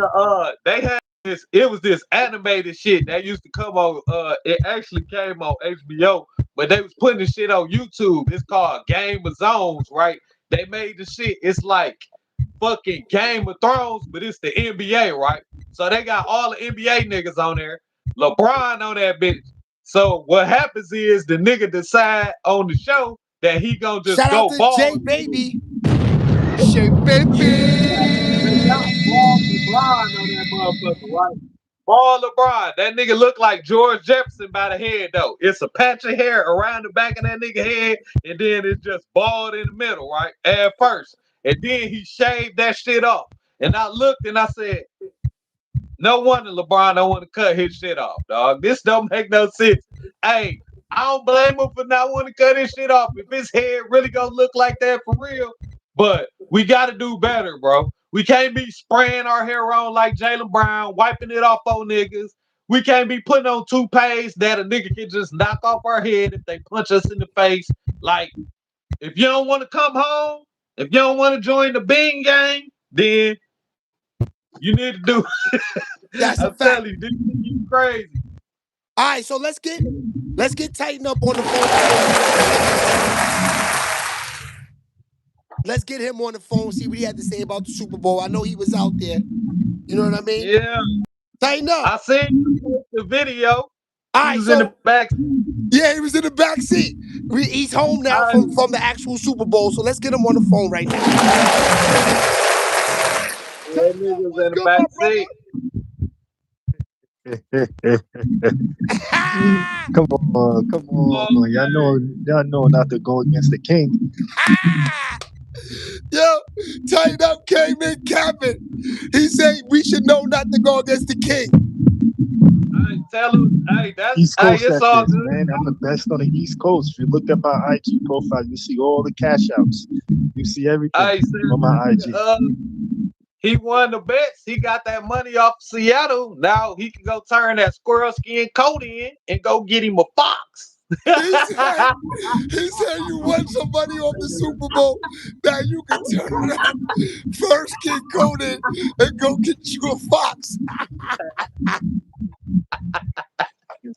[SPEAKER 3] they had this, it was this animated shit that used to come on, it actually came on HBO, but they was putting this shit on YouTube. It's called Game of Zones, right? They made the shit, it's like fucking Game of Thrones, but it's the NBA, right? So they got all the NBA niggas on there, LeBron on that bitch. So what happens is the nigga decide on the show that he gonna just
[SPEAKER 1] shout
[SPEAKER 3] go
[SPEAKER 1] out to
[SPEAKER 3] ball.
[SPEAKER 1] Jay Baby.
[SPEAKER 3] Shit, baby. Ball LeBron on that motherfucker, right? Ball LeBron. That nigga look like George Jefferson by the head, though. It's a patch of hair around the back of that nigga head, and then it's just bald in the middle, right? At first. And then he shaved that shit off. And I looked and I said, no wonder LeBron don't want to cut his shit off, dog. This don't make no sense. Hey, I don't blame him for not wanting to cut his shit off. If his head really gonna look like that for real, but we gotta do better, bro. We can't be spraying our hair on like Jaylen Brown, wiping it off on niggas. We can't be putting on toupees that a nigga can just knock off our head if they punch us in the face. Like, if you don't want to come home, if you don't want to join the Bing gang, then you need to do.
[SPEAKER 1] That's
[SPEAKER 3] I'm
[SPEAKER 1] a fact.
[SPEAKER 3] telling you, this is crazy.
[SPEAKER 1] All right, so let's get Let's get Tighten Up on the phone. Let's get him on the phone, see what he had to say about the Super Bowl. I know he was out there. You know what I mean?
[SPEAKER 3] Yeah.
[SPEAKER 1] Tighten Up.
[SPEAKER 3] I seen the video.
[SPEAKER 1] All right,
[SPEAKER 3] he was in the back.
[SPEAKER 1] Yeah, he was in the back seat. He's home now from the actual Super Bowl, so let's get him on the phone right now.
[SPEAKER 3] That nigga was in the back seat.
[SPEAKER 4] Come on. Y'all know not to go against the king.
[SPEAKER 1] Yo, Tighten Up came in capping. He said we should know not to go against the king.
[SPEAKER 3] Hey, tell him, hey, that's
[SPEAKER 4] East Coast
[SPEAKER 3] it's all good.
[SPEAKER 4] man. I'm the best on the East Coast. If you look at my IG profile, you see all the cash outs. You see everything on my IG.
[SPEAKER 3] He won the bets. He got that money off Seattle. Now he can go turn that squirrel skin coat in and go get him a fox.
[SPEAKER 1] He said you won some money off the Super Bowl. Now you can turn that first skin coat in and go get you a fox.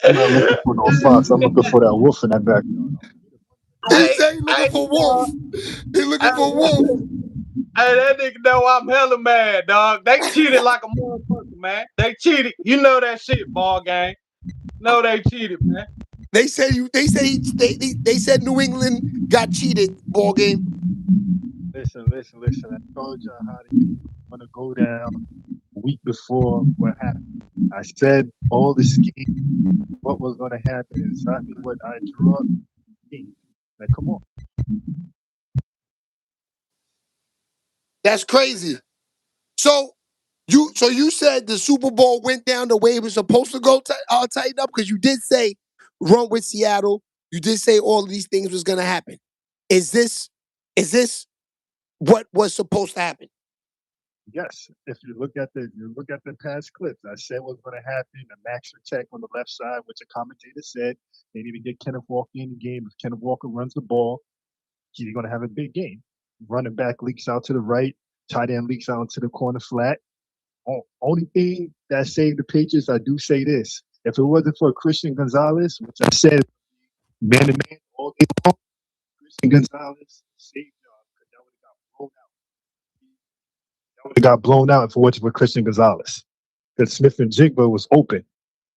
[SPEAKER 4] I'm not looking for no fox. I'm looking for that wolf in that backyard.
[SPEAKER 1] He said he's looking for wolf. He's looking for wolf.
[SPEAKER 3] Hey, that nigga know I'm hella mad, dog. They cheated like a motherfucker, man. They cheated. You know that shit, ball gang. No, they cheated, man.
[SPEAKER 1] They said New England got cheated, ball game.
[SPEAKER 4] Listen. I told y'all how to want to go down a week before what happened. I said all the scheme, what was going to happen, exactly what I drew up. Like, come on.
[SPEAKER 1] That's crazy. So you said the Super Bowl went down the way it was supposed to go. Tighten Up, because you did say run with Seattle. You did say all of these things was gonna happen. Is this what was supposed to happen?
[SPEAKER 4] Yes. If you look at the past clips, I said what's going to happen. A max check on the left side, which a commentator said they need to get Kenneth Walker in the game. If Kenneth Walker runs the ball, he's going to have a big game. Running back leaks out to the right. Tight end leaks out into the corner flat. Only thing that saved the Patriots, I do say this. If it wasn't for Christian Gonzalez, which I said man to man all day long, Christian Gonzalez saved y'all because that would have got blown out. That would have got blown out if it wasn't for Christian Gonzalez. Because Smith and Jigba was open.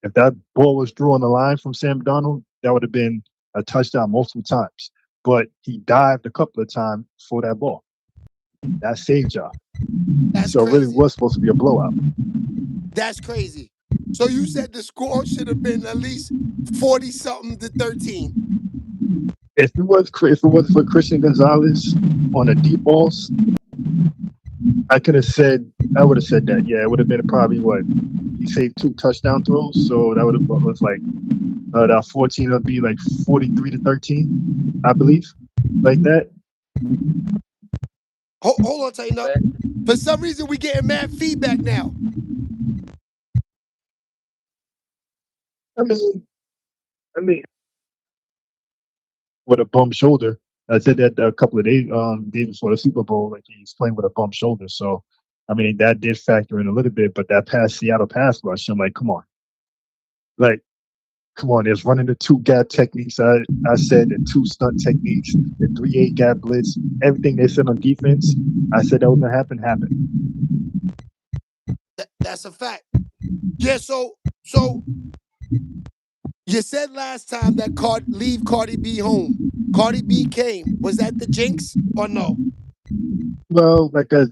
[SPEAKER 4] If that ball was through on the line from Sam Darnold, that would have been a touchdown multiple times. But he dived a couple of times for that ball. That saved y'all. So
[SPEAKER 1] crazy.
[SPEAKER 4] It really was supposed to be a blowout.
[SPEAKER 1] That's crazy. So you said the score should have been at least 40-something to 13.
[SPEAKER 4] If it was for Christian Gonzalez on the deep balls, I would have said that. Yeah, it would have been probably he saved 2 touchdown throws, so that would have was like that 14 would be like 43 to 13, I believe, like that.
[SPEAKER 1] Hold on, Tighten Up. For some reason, we getting mad feedback now.
[SPEAKER 4] I mean, with a bum shoulder. I said that a couple of days before the Super Bowl, like he's playing with a bum shoulder. So, I mean, that did factor in a little bit. But that Seattle pass rush, I'm like, come on. There's running the 2 gap techniques. I said the 2 stunt techniques, the 3-8 gap blitz, everything they said on defense. I said that was gonna happen.
[SPEAKER 1] That's a fact. Yeah. So you said last time that leave Cardi B home. Cardi B came. Was that the jinx or no?
[SPEAKER 4] Well, like I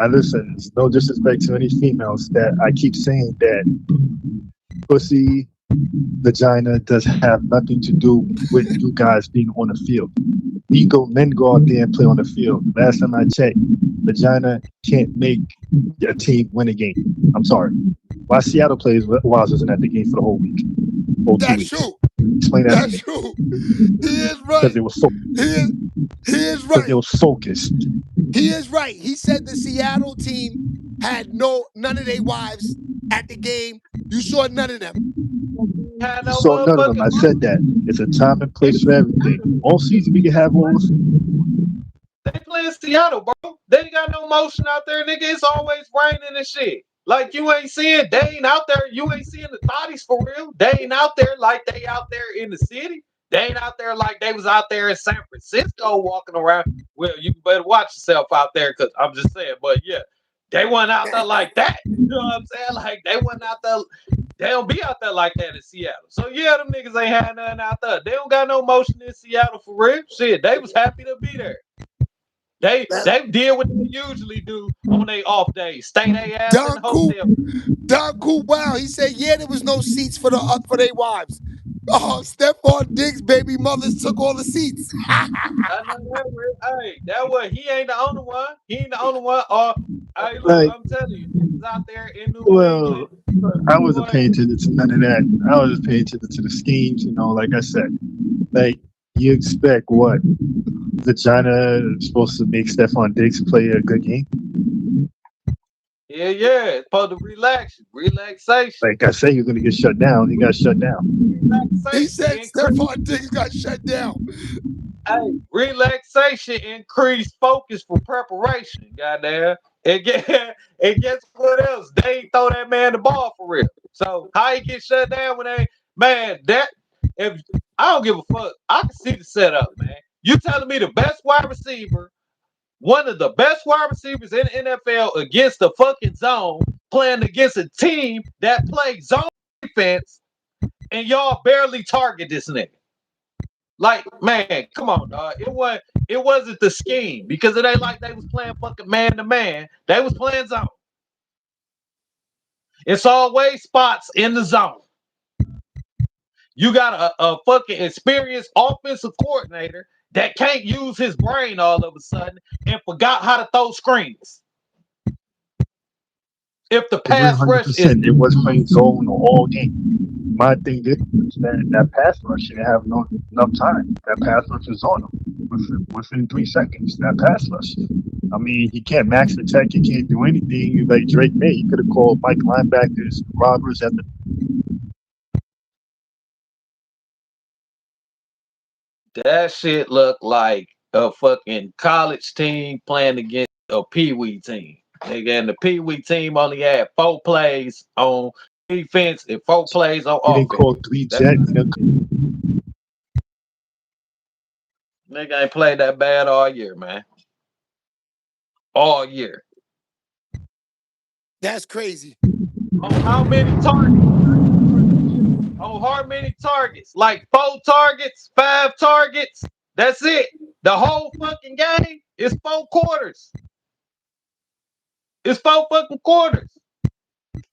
[SPEAKER 4] listen. No disrespect to any females that I keep saying that pussy, vagina does have nothing to do with you guys being on the field. Men go out there and play on the field. Last time I checked, vagina can't make a team win a game. I'm sorry. Why Seattle players wasn't at the game for the whole week?
[SPEAKER 1] That's true.
[SPEAKER 4] Explain that.
[SPEAKER 1] That's true. He is right.
[SPEAKER 4] Because they were focused.
[SPEAKER 1] He is right.
[SPEAKER 4] They were focused.
[SPEAKER 1] He is right. He said the Seattle team had none of their wives at the game. You saw none of them.
[SPEAKER 4] You saw none of them. I said that. It's a time and place for everything. All season we can have all.
[SPEAKER 3] They play in Seattle, bro. They ain't got no motion out there, nigga. It's always raining and shit. Like you ain't seeing, they ain't out there. You ain't seeing the thotties for real. They ain't out there like they out there in the city. They ain't out there like they was out there in San Francisco walking around. Well, you better watch yourself out there, because I'm just saying. But yeah, they wasn't out there like that. You know what I'm saying? Like they wasn't out there. They don't be out there like that in Seattle. So yeah, them niggas ain't had nothing out there. They don't got no motion in Seattle for real. Shit, they was happy to be there. They did what they usually do on their off days. Stay their ass in the hotel.
[SPEAKER 1] Don Coop, wow, he said, yeah, there was no seats for their wives. Oh, Stefon Diggs' baby mothers took all the seats.
[SPEAKER 3] I know that. Hey, that was, he ain't the only one. He ain't the only one. Hey, look,
[SPEAKER 4] Like,
[SPEAKER 3] I'm telling you, niggas out there in New
[SPEAKER 4] well,
[SPEAKER 3] England.
[SPEAKER 4] I wasn't paying attention to none of that. I was just paying attention to the schemes. You know, like I said, like you expect what Vagina is supposed to make Stefon Diggs play a good game.
[SPEAKER 3] Yeah, it's supposed to relaxation.
[SPEAKER 4] Like I said, he was going to get shut down. He got shut down.
[SPEAKER 1] He said Stefon Diggs got shut down.
[SPEAKER 3] Hey, relaxation, increased focus for preparation. Goddamn. And guess what else? They ain't throw that man the ball for real. So how he get shut down when if I don't give a fuck. I can see the setup, man. You telling me the best wide receiver, one of the best wide receivers in the NFL against the fucking zone, playing against a team that plays zone defense, and y'all barely target this nigga. Like, man, come on, dog. It wasn't the scheme, because it ain't like they was playing fucking man to man. They was playing zone. It's always spots in the zone. You got a fucking experienced offensive coordinator that can't use his brain all of a sudden and forgot how to throw screens. If the pass rush is,
[SPEAKER 4] it was playing zone all game. My thing is that pass rush didn't have enough time. That pass rush was on him within 3 seconds. That pass rush. I mean, he can't max the tech. He can't do anything like Drake made. He could have called Mike linebackers, robbers at the.
[SPEAKER 3] that shit looked like a fucking college team playing against a pee-wee team. Nigga, and the pee-wee team only had 4 plays on defense and 4 plays on
[SPEAKER 4] He
[SPEAKER 3] offense.
[SPEAKER 4] didn't call 3 jet.
[SPEAKER 3] Nigga ain't played that bad all year, man. All year.
[SPEAKER 1] That's crazy.
[SPEAKER 3] On how many targets? On how many targets? Like 4 targets, 5 targets. That's it. The whole fucking game is 4 quarters. It's 4 fucking quarters.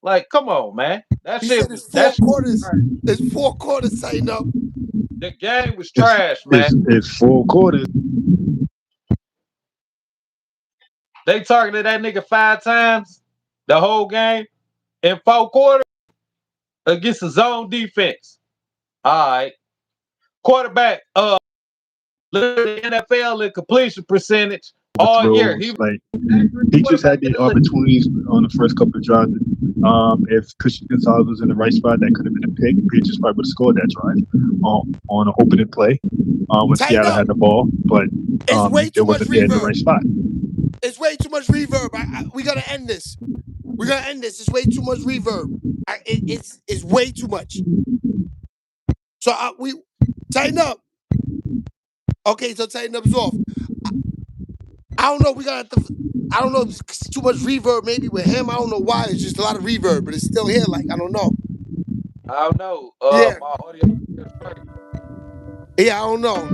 [SPEAKER 3] Like, come on, man. That
[SPEAKER 1] He
[SPEAKER 3] shit
[SPEAKER 1] said
[SPEAKER 3] was
[SPEAKER 1] it's 4
[SPEAKER 3] that
[SPEAKER 1] quarters. It's 4 quarters, tighten up.
[SPEAKER 3] The game was trash, man.
[SPEAKER 4] It's 4 quarters.
[SPEAKER 3] They targeted that nigga 5 times the whole game in 4 quarters against a zone defense. All right. Quarterback, the NFL in completion percentage all year. He
[SPEAKER 4] just had the opportunities on the first couple of drives. If Christian Gonzalez was in the right spot, that could have been a pick. Patriots probably would have scored that drive on an opening play when Seattle had the ball, but
[SPEAKER 1] It's
[SPEAKER 4] it wasn't there in the right spot.
[SPEAKER 1] It's way too much reverb. We gotta end this. We're gonna end this. It's way too much reverb. It's way too much. So we tighten up. Okay, so tighten up's off. I don't know. I don't know if it's too much reverb maybe with him. I don't know why. It's just a lot of reverb, but it's still here. Like, I don't know.
[SPEAKER 3] I don't know.
[SPEAKER 1] Yeah.
[SPEAKER 3] My audio is crazy.
[SPEAKER 1] Yeah, I don't know.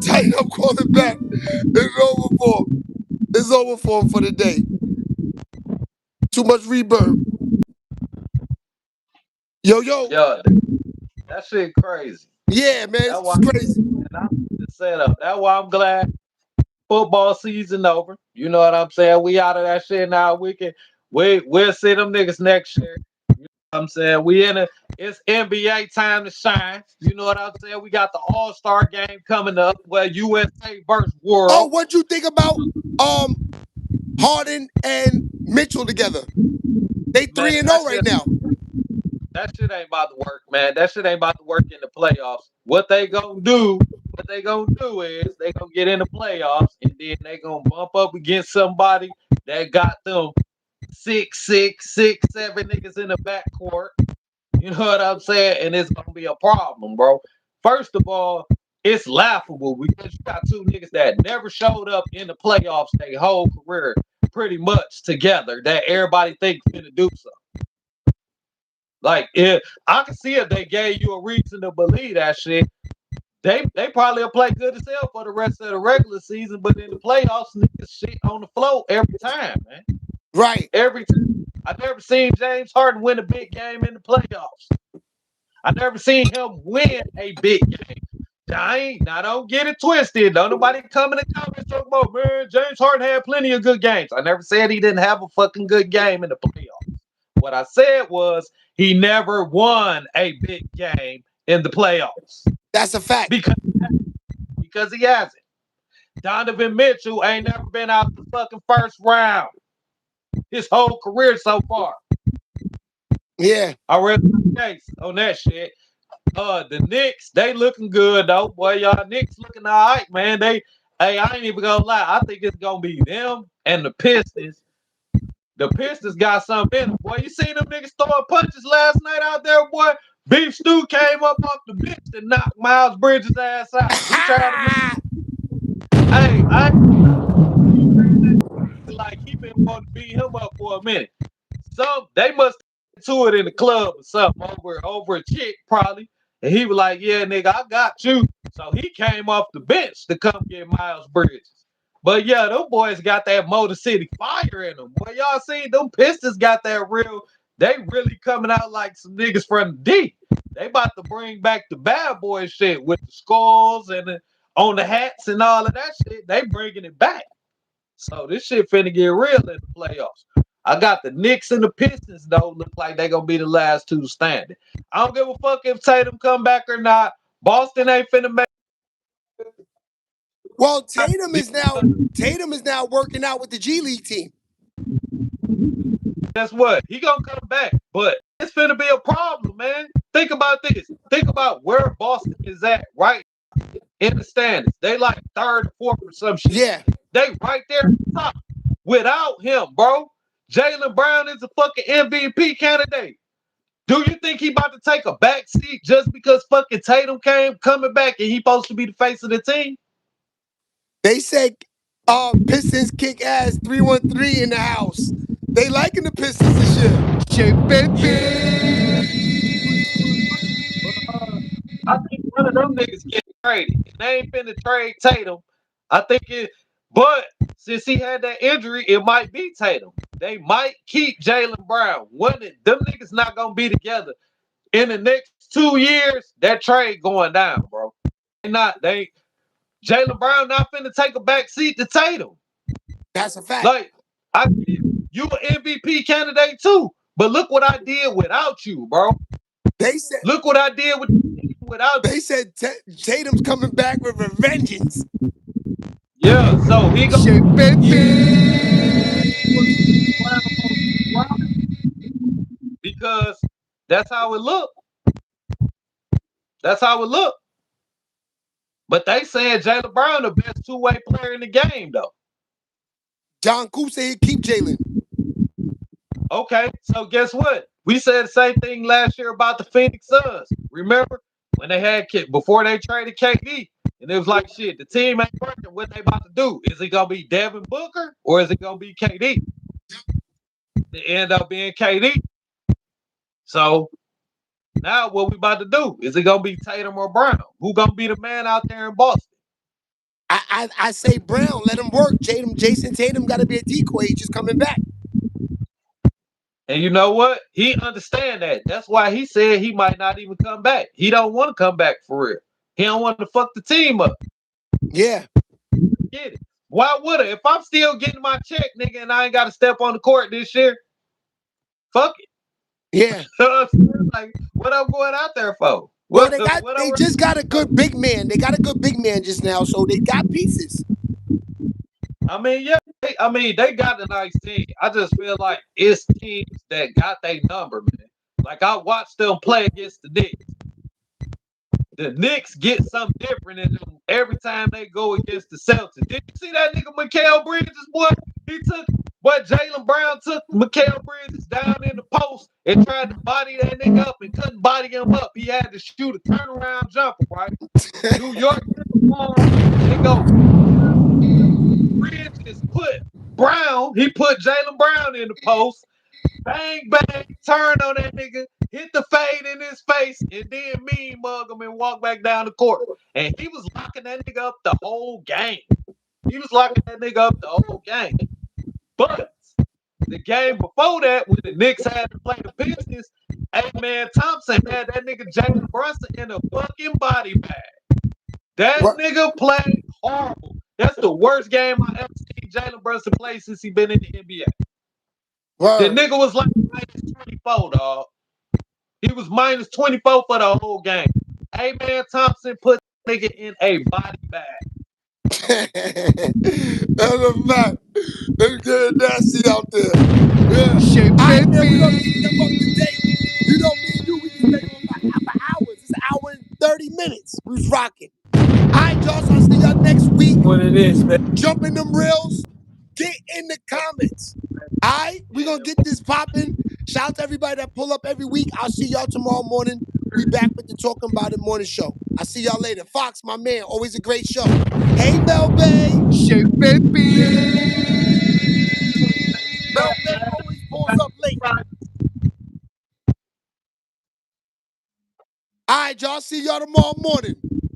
[SPEAKER 1] Tighten up, call it back. It's over for him. It's over for him for the day. Too much reverb. Yo.
[SPEAKER 3] Yeah, that shit crazy.
[SPEAKER 1] Yeah, man, it's crazy.
[SPEAKER 3] The setup. That's why I'm glad football season over. You know what I'm saying? We out of that shit now. We'll see them niggas next year. You know what I'm saying? It's NBA time to shine. You know what I'm saying? We got the All-Star game coming up where USA versus World.
[SPEAKER 1] Oh, what'd you think about Harden and Mitchell together? They 3-0 right now.
[SPEAKER 3] That shit ain't about to work, man. That shit ain't about to work in the playoffs. What they gonna do is they gonna get in the playoffs, and then they gonna bump up against somebody that got them 6, 7 niggas in the backcourt. You know what I'm saying? And it's gonna be a problem, bro. First of all, it's laughable because you got two niggas that never showed up in the playoffs their whole career, pretty much together. That everybody thinks gonna do something. Like, if I can see if they gave you a reason to believe that shit, they probably will play good as hell for the rest of the regular season, but in the playoffs, niggas shit on the floor every time, man.
[SPEAKER 1] Right.
[SPEAKER 3] Every time. I never seen James Harden win a big game in the playoffs. I never seen him win a big game. Now don't get it twisted. Don't nobody come in the comments talking about, man, James Harden had plenty of good games. I never said he didn't have a fucking good game in the playoffs. What I said was he never won a big game in the playoffs.
[SPEAKER 1] That's a fact.
[SPEAKER 3] Because he hasn't. Donovan Mitchell ain't never been out the fucking first round his whole career so far.
[SPEAKER 1] Yeah.
[SPEAKER 3] I read the case on that shit. The Knicks, they looking good though. Boy, y'all Knicks looking all right, man. Hey, I ain't even gonna lie. I think it's gonna be them and the Pistons. The Pistons got something in them. Boy, you seen them niggas throwing punches last night out there, boy? Beef Stew came up off the bench and knocked Miles Bridges' ass out. He tried to Hey, I like he been wanting to beat him up for a minute. So they must to it in the club or something over a chick probably. And he was like, yeah, nigga, I got you. So he came off the bench to come get Miles Bridges. But yeah, them boys got that Motor City fire in them. Boy, y'all seen them Pistons got that real, they really coming out like some niggas from the D. They about to bring back the bad boy shit with the skulls and on the hats and all of that shit. They bringing it back. So this shit finna get real in the playoffs. I got the Knicks and the Pistons, though, look like they gonna be the last two standing. I don't give a fuck if Tatum come back or not. Boston ain't finna make.
[SPEAKER 1] Well, Tatum is now working out with the G League team.
[SPEAKER 3] Guess what? He gonna come back, but it's finna be a problem, man. Think about this. Think about where Boston is at right in the standings. They like third, fourth, or some shit.
[SPEAKER 1] Yeah.
[SPEAKER 3] They right there at the top. Without him, bro, Jaylen Brown is a fucking MVP candidate. Do you think he about to take a back seat just because fucking Tatum coming back and he supposed to be the face of the team?
[SPEAKER 1] They said Pistons kick ass 313 in the house. They liking the Pistons this year.
[SPEAKER 3] I think one of them niggas getting traded. They ain't finna trade Tatum. I think but since he had that injury, it might be Tatum. They might keep Jaylen Brown. Them niggas not gonna be together. In the next 2 years, that trade going down, bro. Jaylen Brown not finna take a back seat to Tatum.
[SPEAKER 1] That's a fact.
[SPEAKER 3] Like, you an MVP candidate too. But look what I did without you, bro.
[SPEAKER 1] They said
[SPEAKER 3] look what I did without
[SPEAKER 1] They said Tatum's coming back with a vengeance.
[SPEAKER 3] Yeah, so he because that's how it looked. That's how it looked. But they saying Jaylen Brown the best two-way player in the game, though.
[SPEAKER 1] John Coop said he'd keep Jaylen.
[SPEAKER 3] Okay, so guess what? We said the same thing last year about the Phoenix Suns. Remember when they had before they traded KD, and it was like, shit, the team ain't working. What they about to do? Is it gonna be Devin Booker or is it gonna be KD? It end up being KD. So now what we about to do? Is it gonna be Tatum or Brown? Who gonna be the man out there in Boston?
[SPEAKER 1] I say Brown. Let him work. Jason Tatum got to be a decoy. He's just coming back.
[SPEAKER 3] And you know what? He understand that. That's why he said he might not even come back. He don't want to come back for real. He don't want to fuck the team up.
[SPEAKER 1] Yeah.
[SPEAKER 3] Get it. Why would I? If I'm still getting my check, nigga, and I ain't got to step on the court this year, fuck it.
[SPEAKER 1] Yeah.
[SPEAKER 3] Like, what I'm going out there for?
[SPEAKER 1] Well, they just got a good big man. They got a good big man just now, so they got pieces.
[SPEAKER 3] I mean, yeah. They got a nice team. I just feel like it's teams that got their number, man. Like, I watched them play against the Knicks. The Knicks get something different in them every time they go against the Celtics. Did you see that nigga Mikal Bridges, boy? He took But Jaylen Brown took Mikal Bridges down in the post and tried to body that nigga up and couldn't body him up. He had to shoot a turnaround jumper, right? New York, they go. Bridges he put Jaylen Brown in the post. Bang, bang, turn on that nigga, hit the fade in his face, and then mean mug him and walk back down the court. And he was locking that nigga up the whole game. But the game before that, when the Knicks had to play the Pistons, Amen Thompson had that nigga Jalen Brunson in a fucking body bag. That nigga played horrible. That's the worst game I ever seen Jalen Brunson play since he been in the NBA. The nigga was like minus 24, dog. He was minus 24 for the whole game. Amen Thompson put the nigga in a body bag.
[SPEAKER 1] That's a fact. It's getting nasty out there. Yeah.
[SPEAKER 2] Shit,
[SPEAKER 1] All right, man,
[SPEAKER 2] baby.
[SPEAKER 1] we're going to step up today. You know, me and you, we can stay on for hours. It's an hour and 30 minutes. We was rocking. All right, y'all, so I'll see y'all next week.
[SPEAKER 2] What it is, man.
[SPEAKER 1] Jump in them reels. Get in the comments. All right, we're going to get this popping. Shout out to everybody that pull up every week. I'll see y'all tomorrow morning. We back with the Talking About It morning show. I'll see y'all later. Fox, my man, always a great show. Hey, Mel Bay.
[SPEAKER 2] Shit, baby.
[SPEAKER 1] Mel Bay always pulls up late. All right, y'all. See y'all tomorrow morning.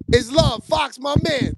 [SPEAKER 1] It's love. Fox, my man.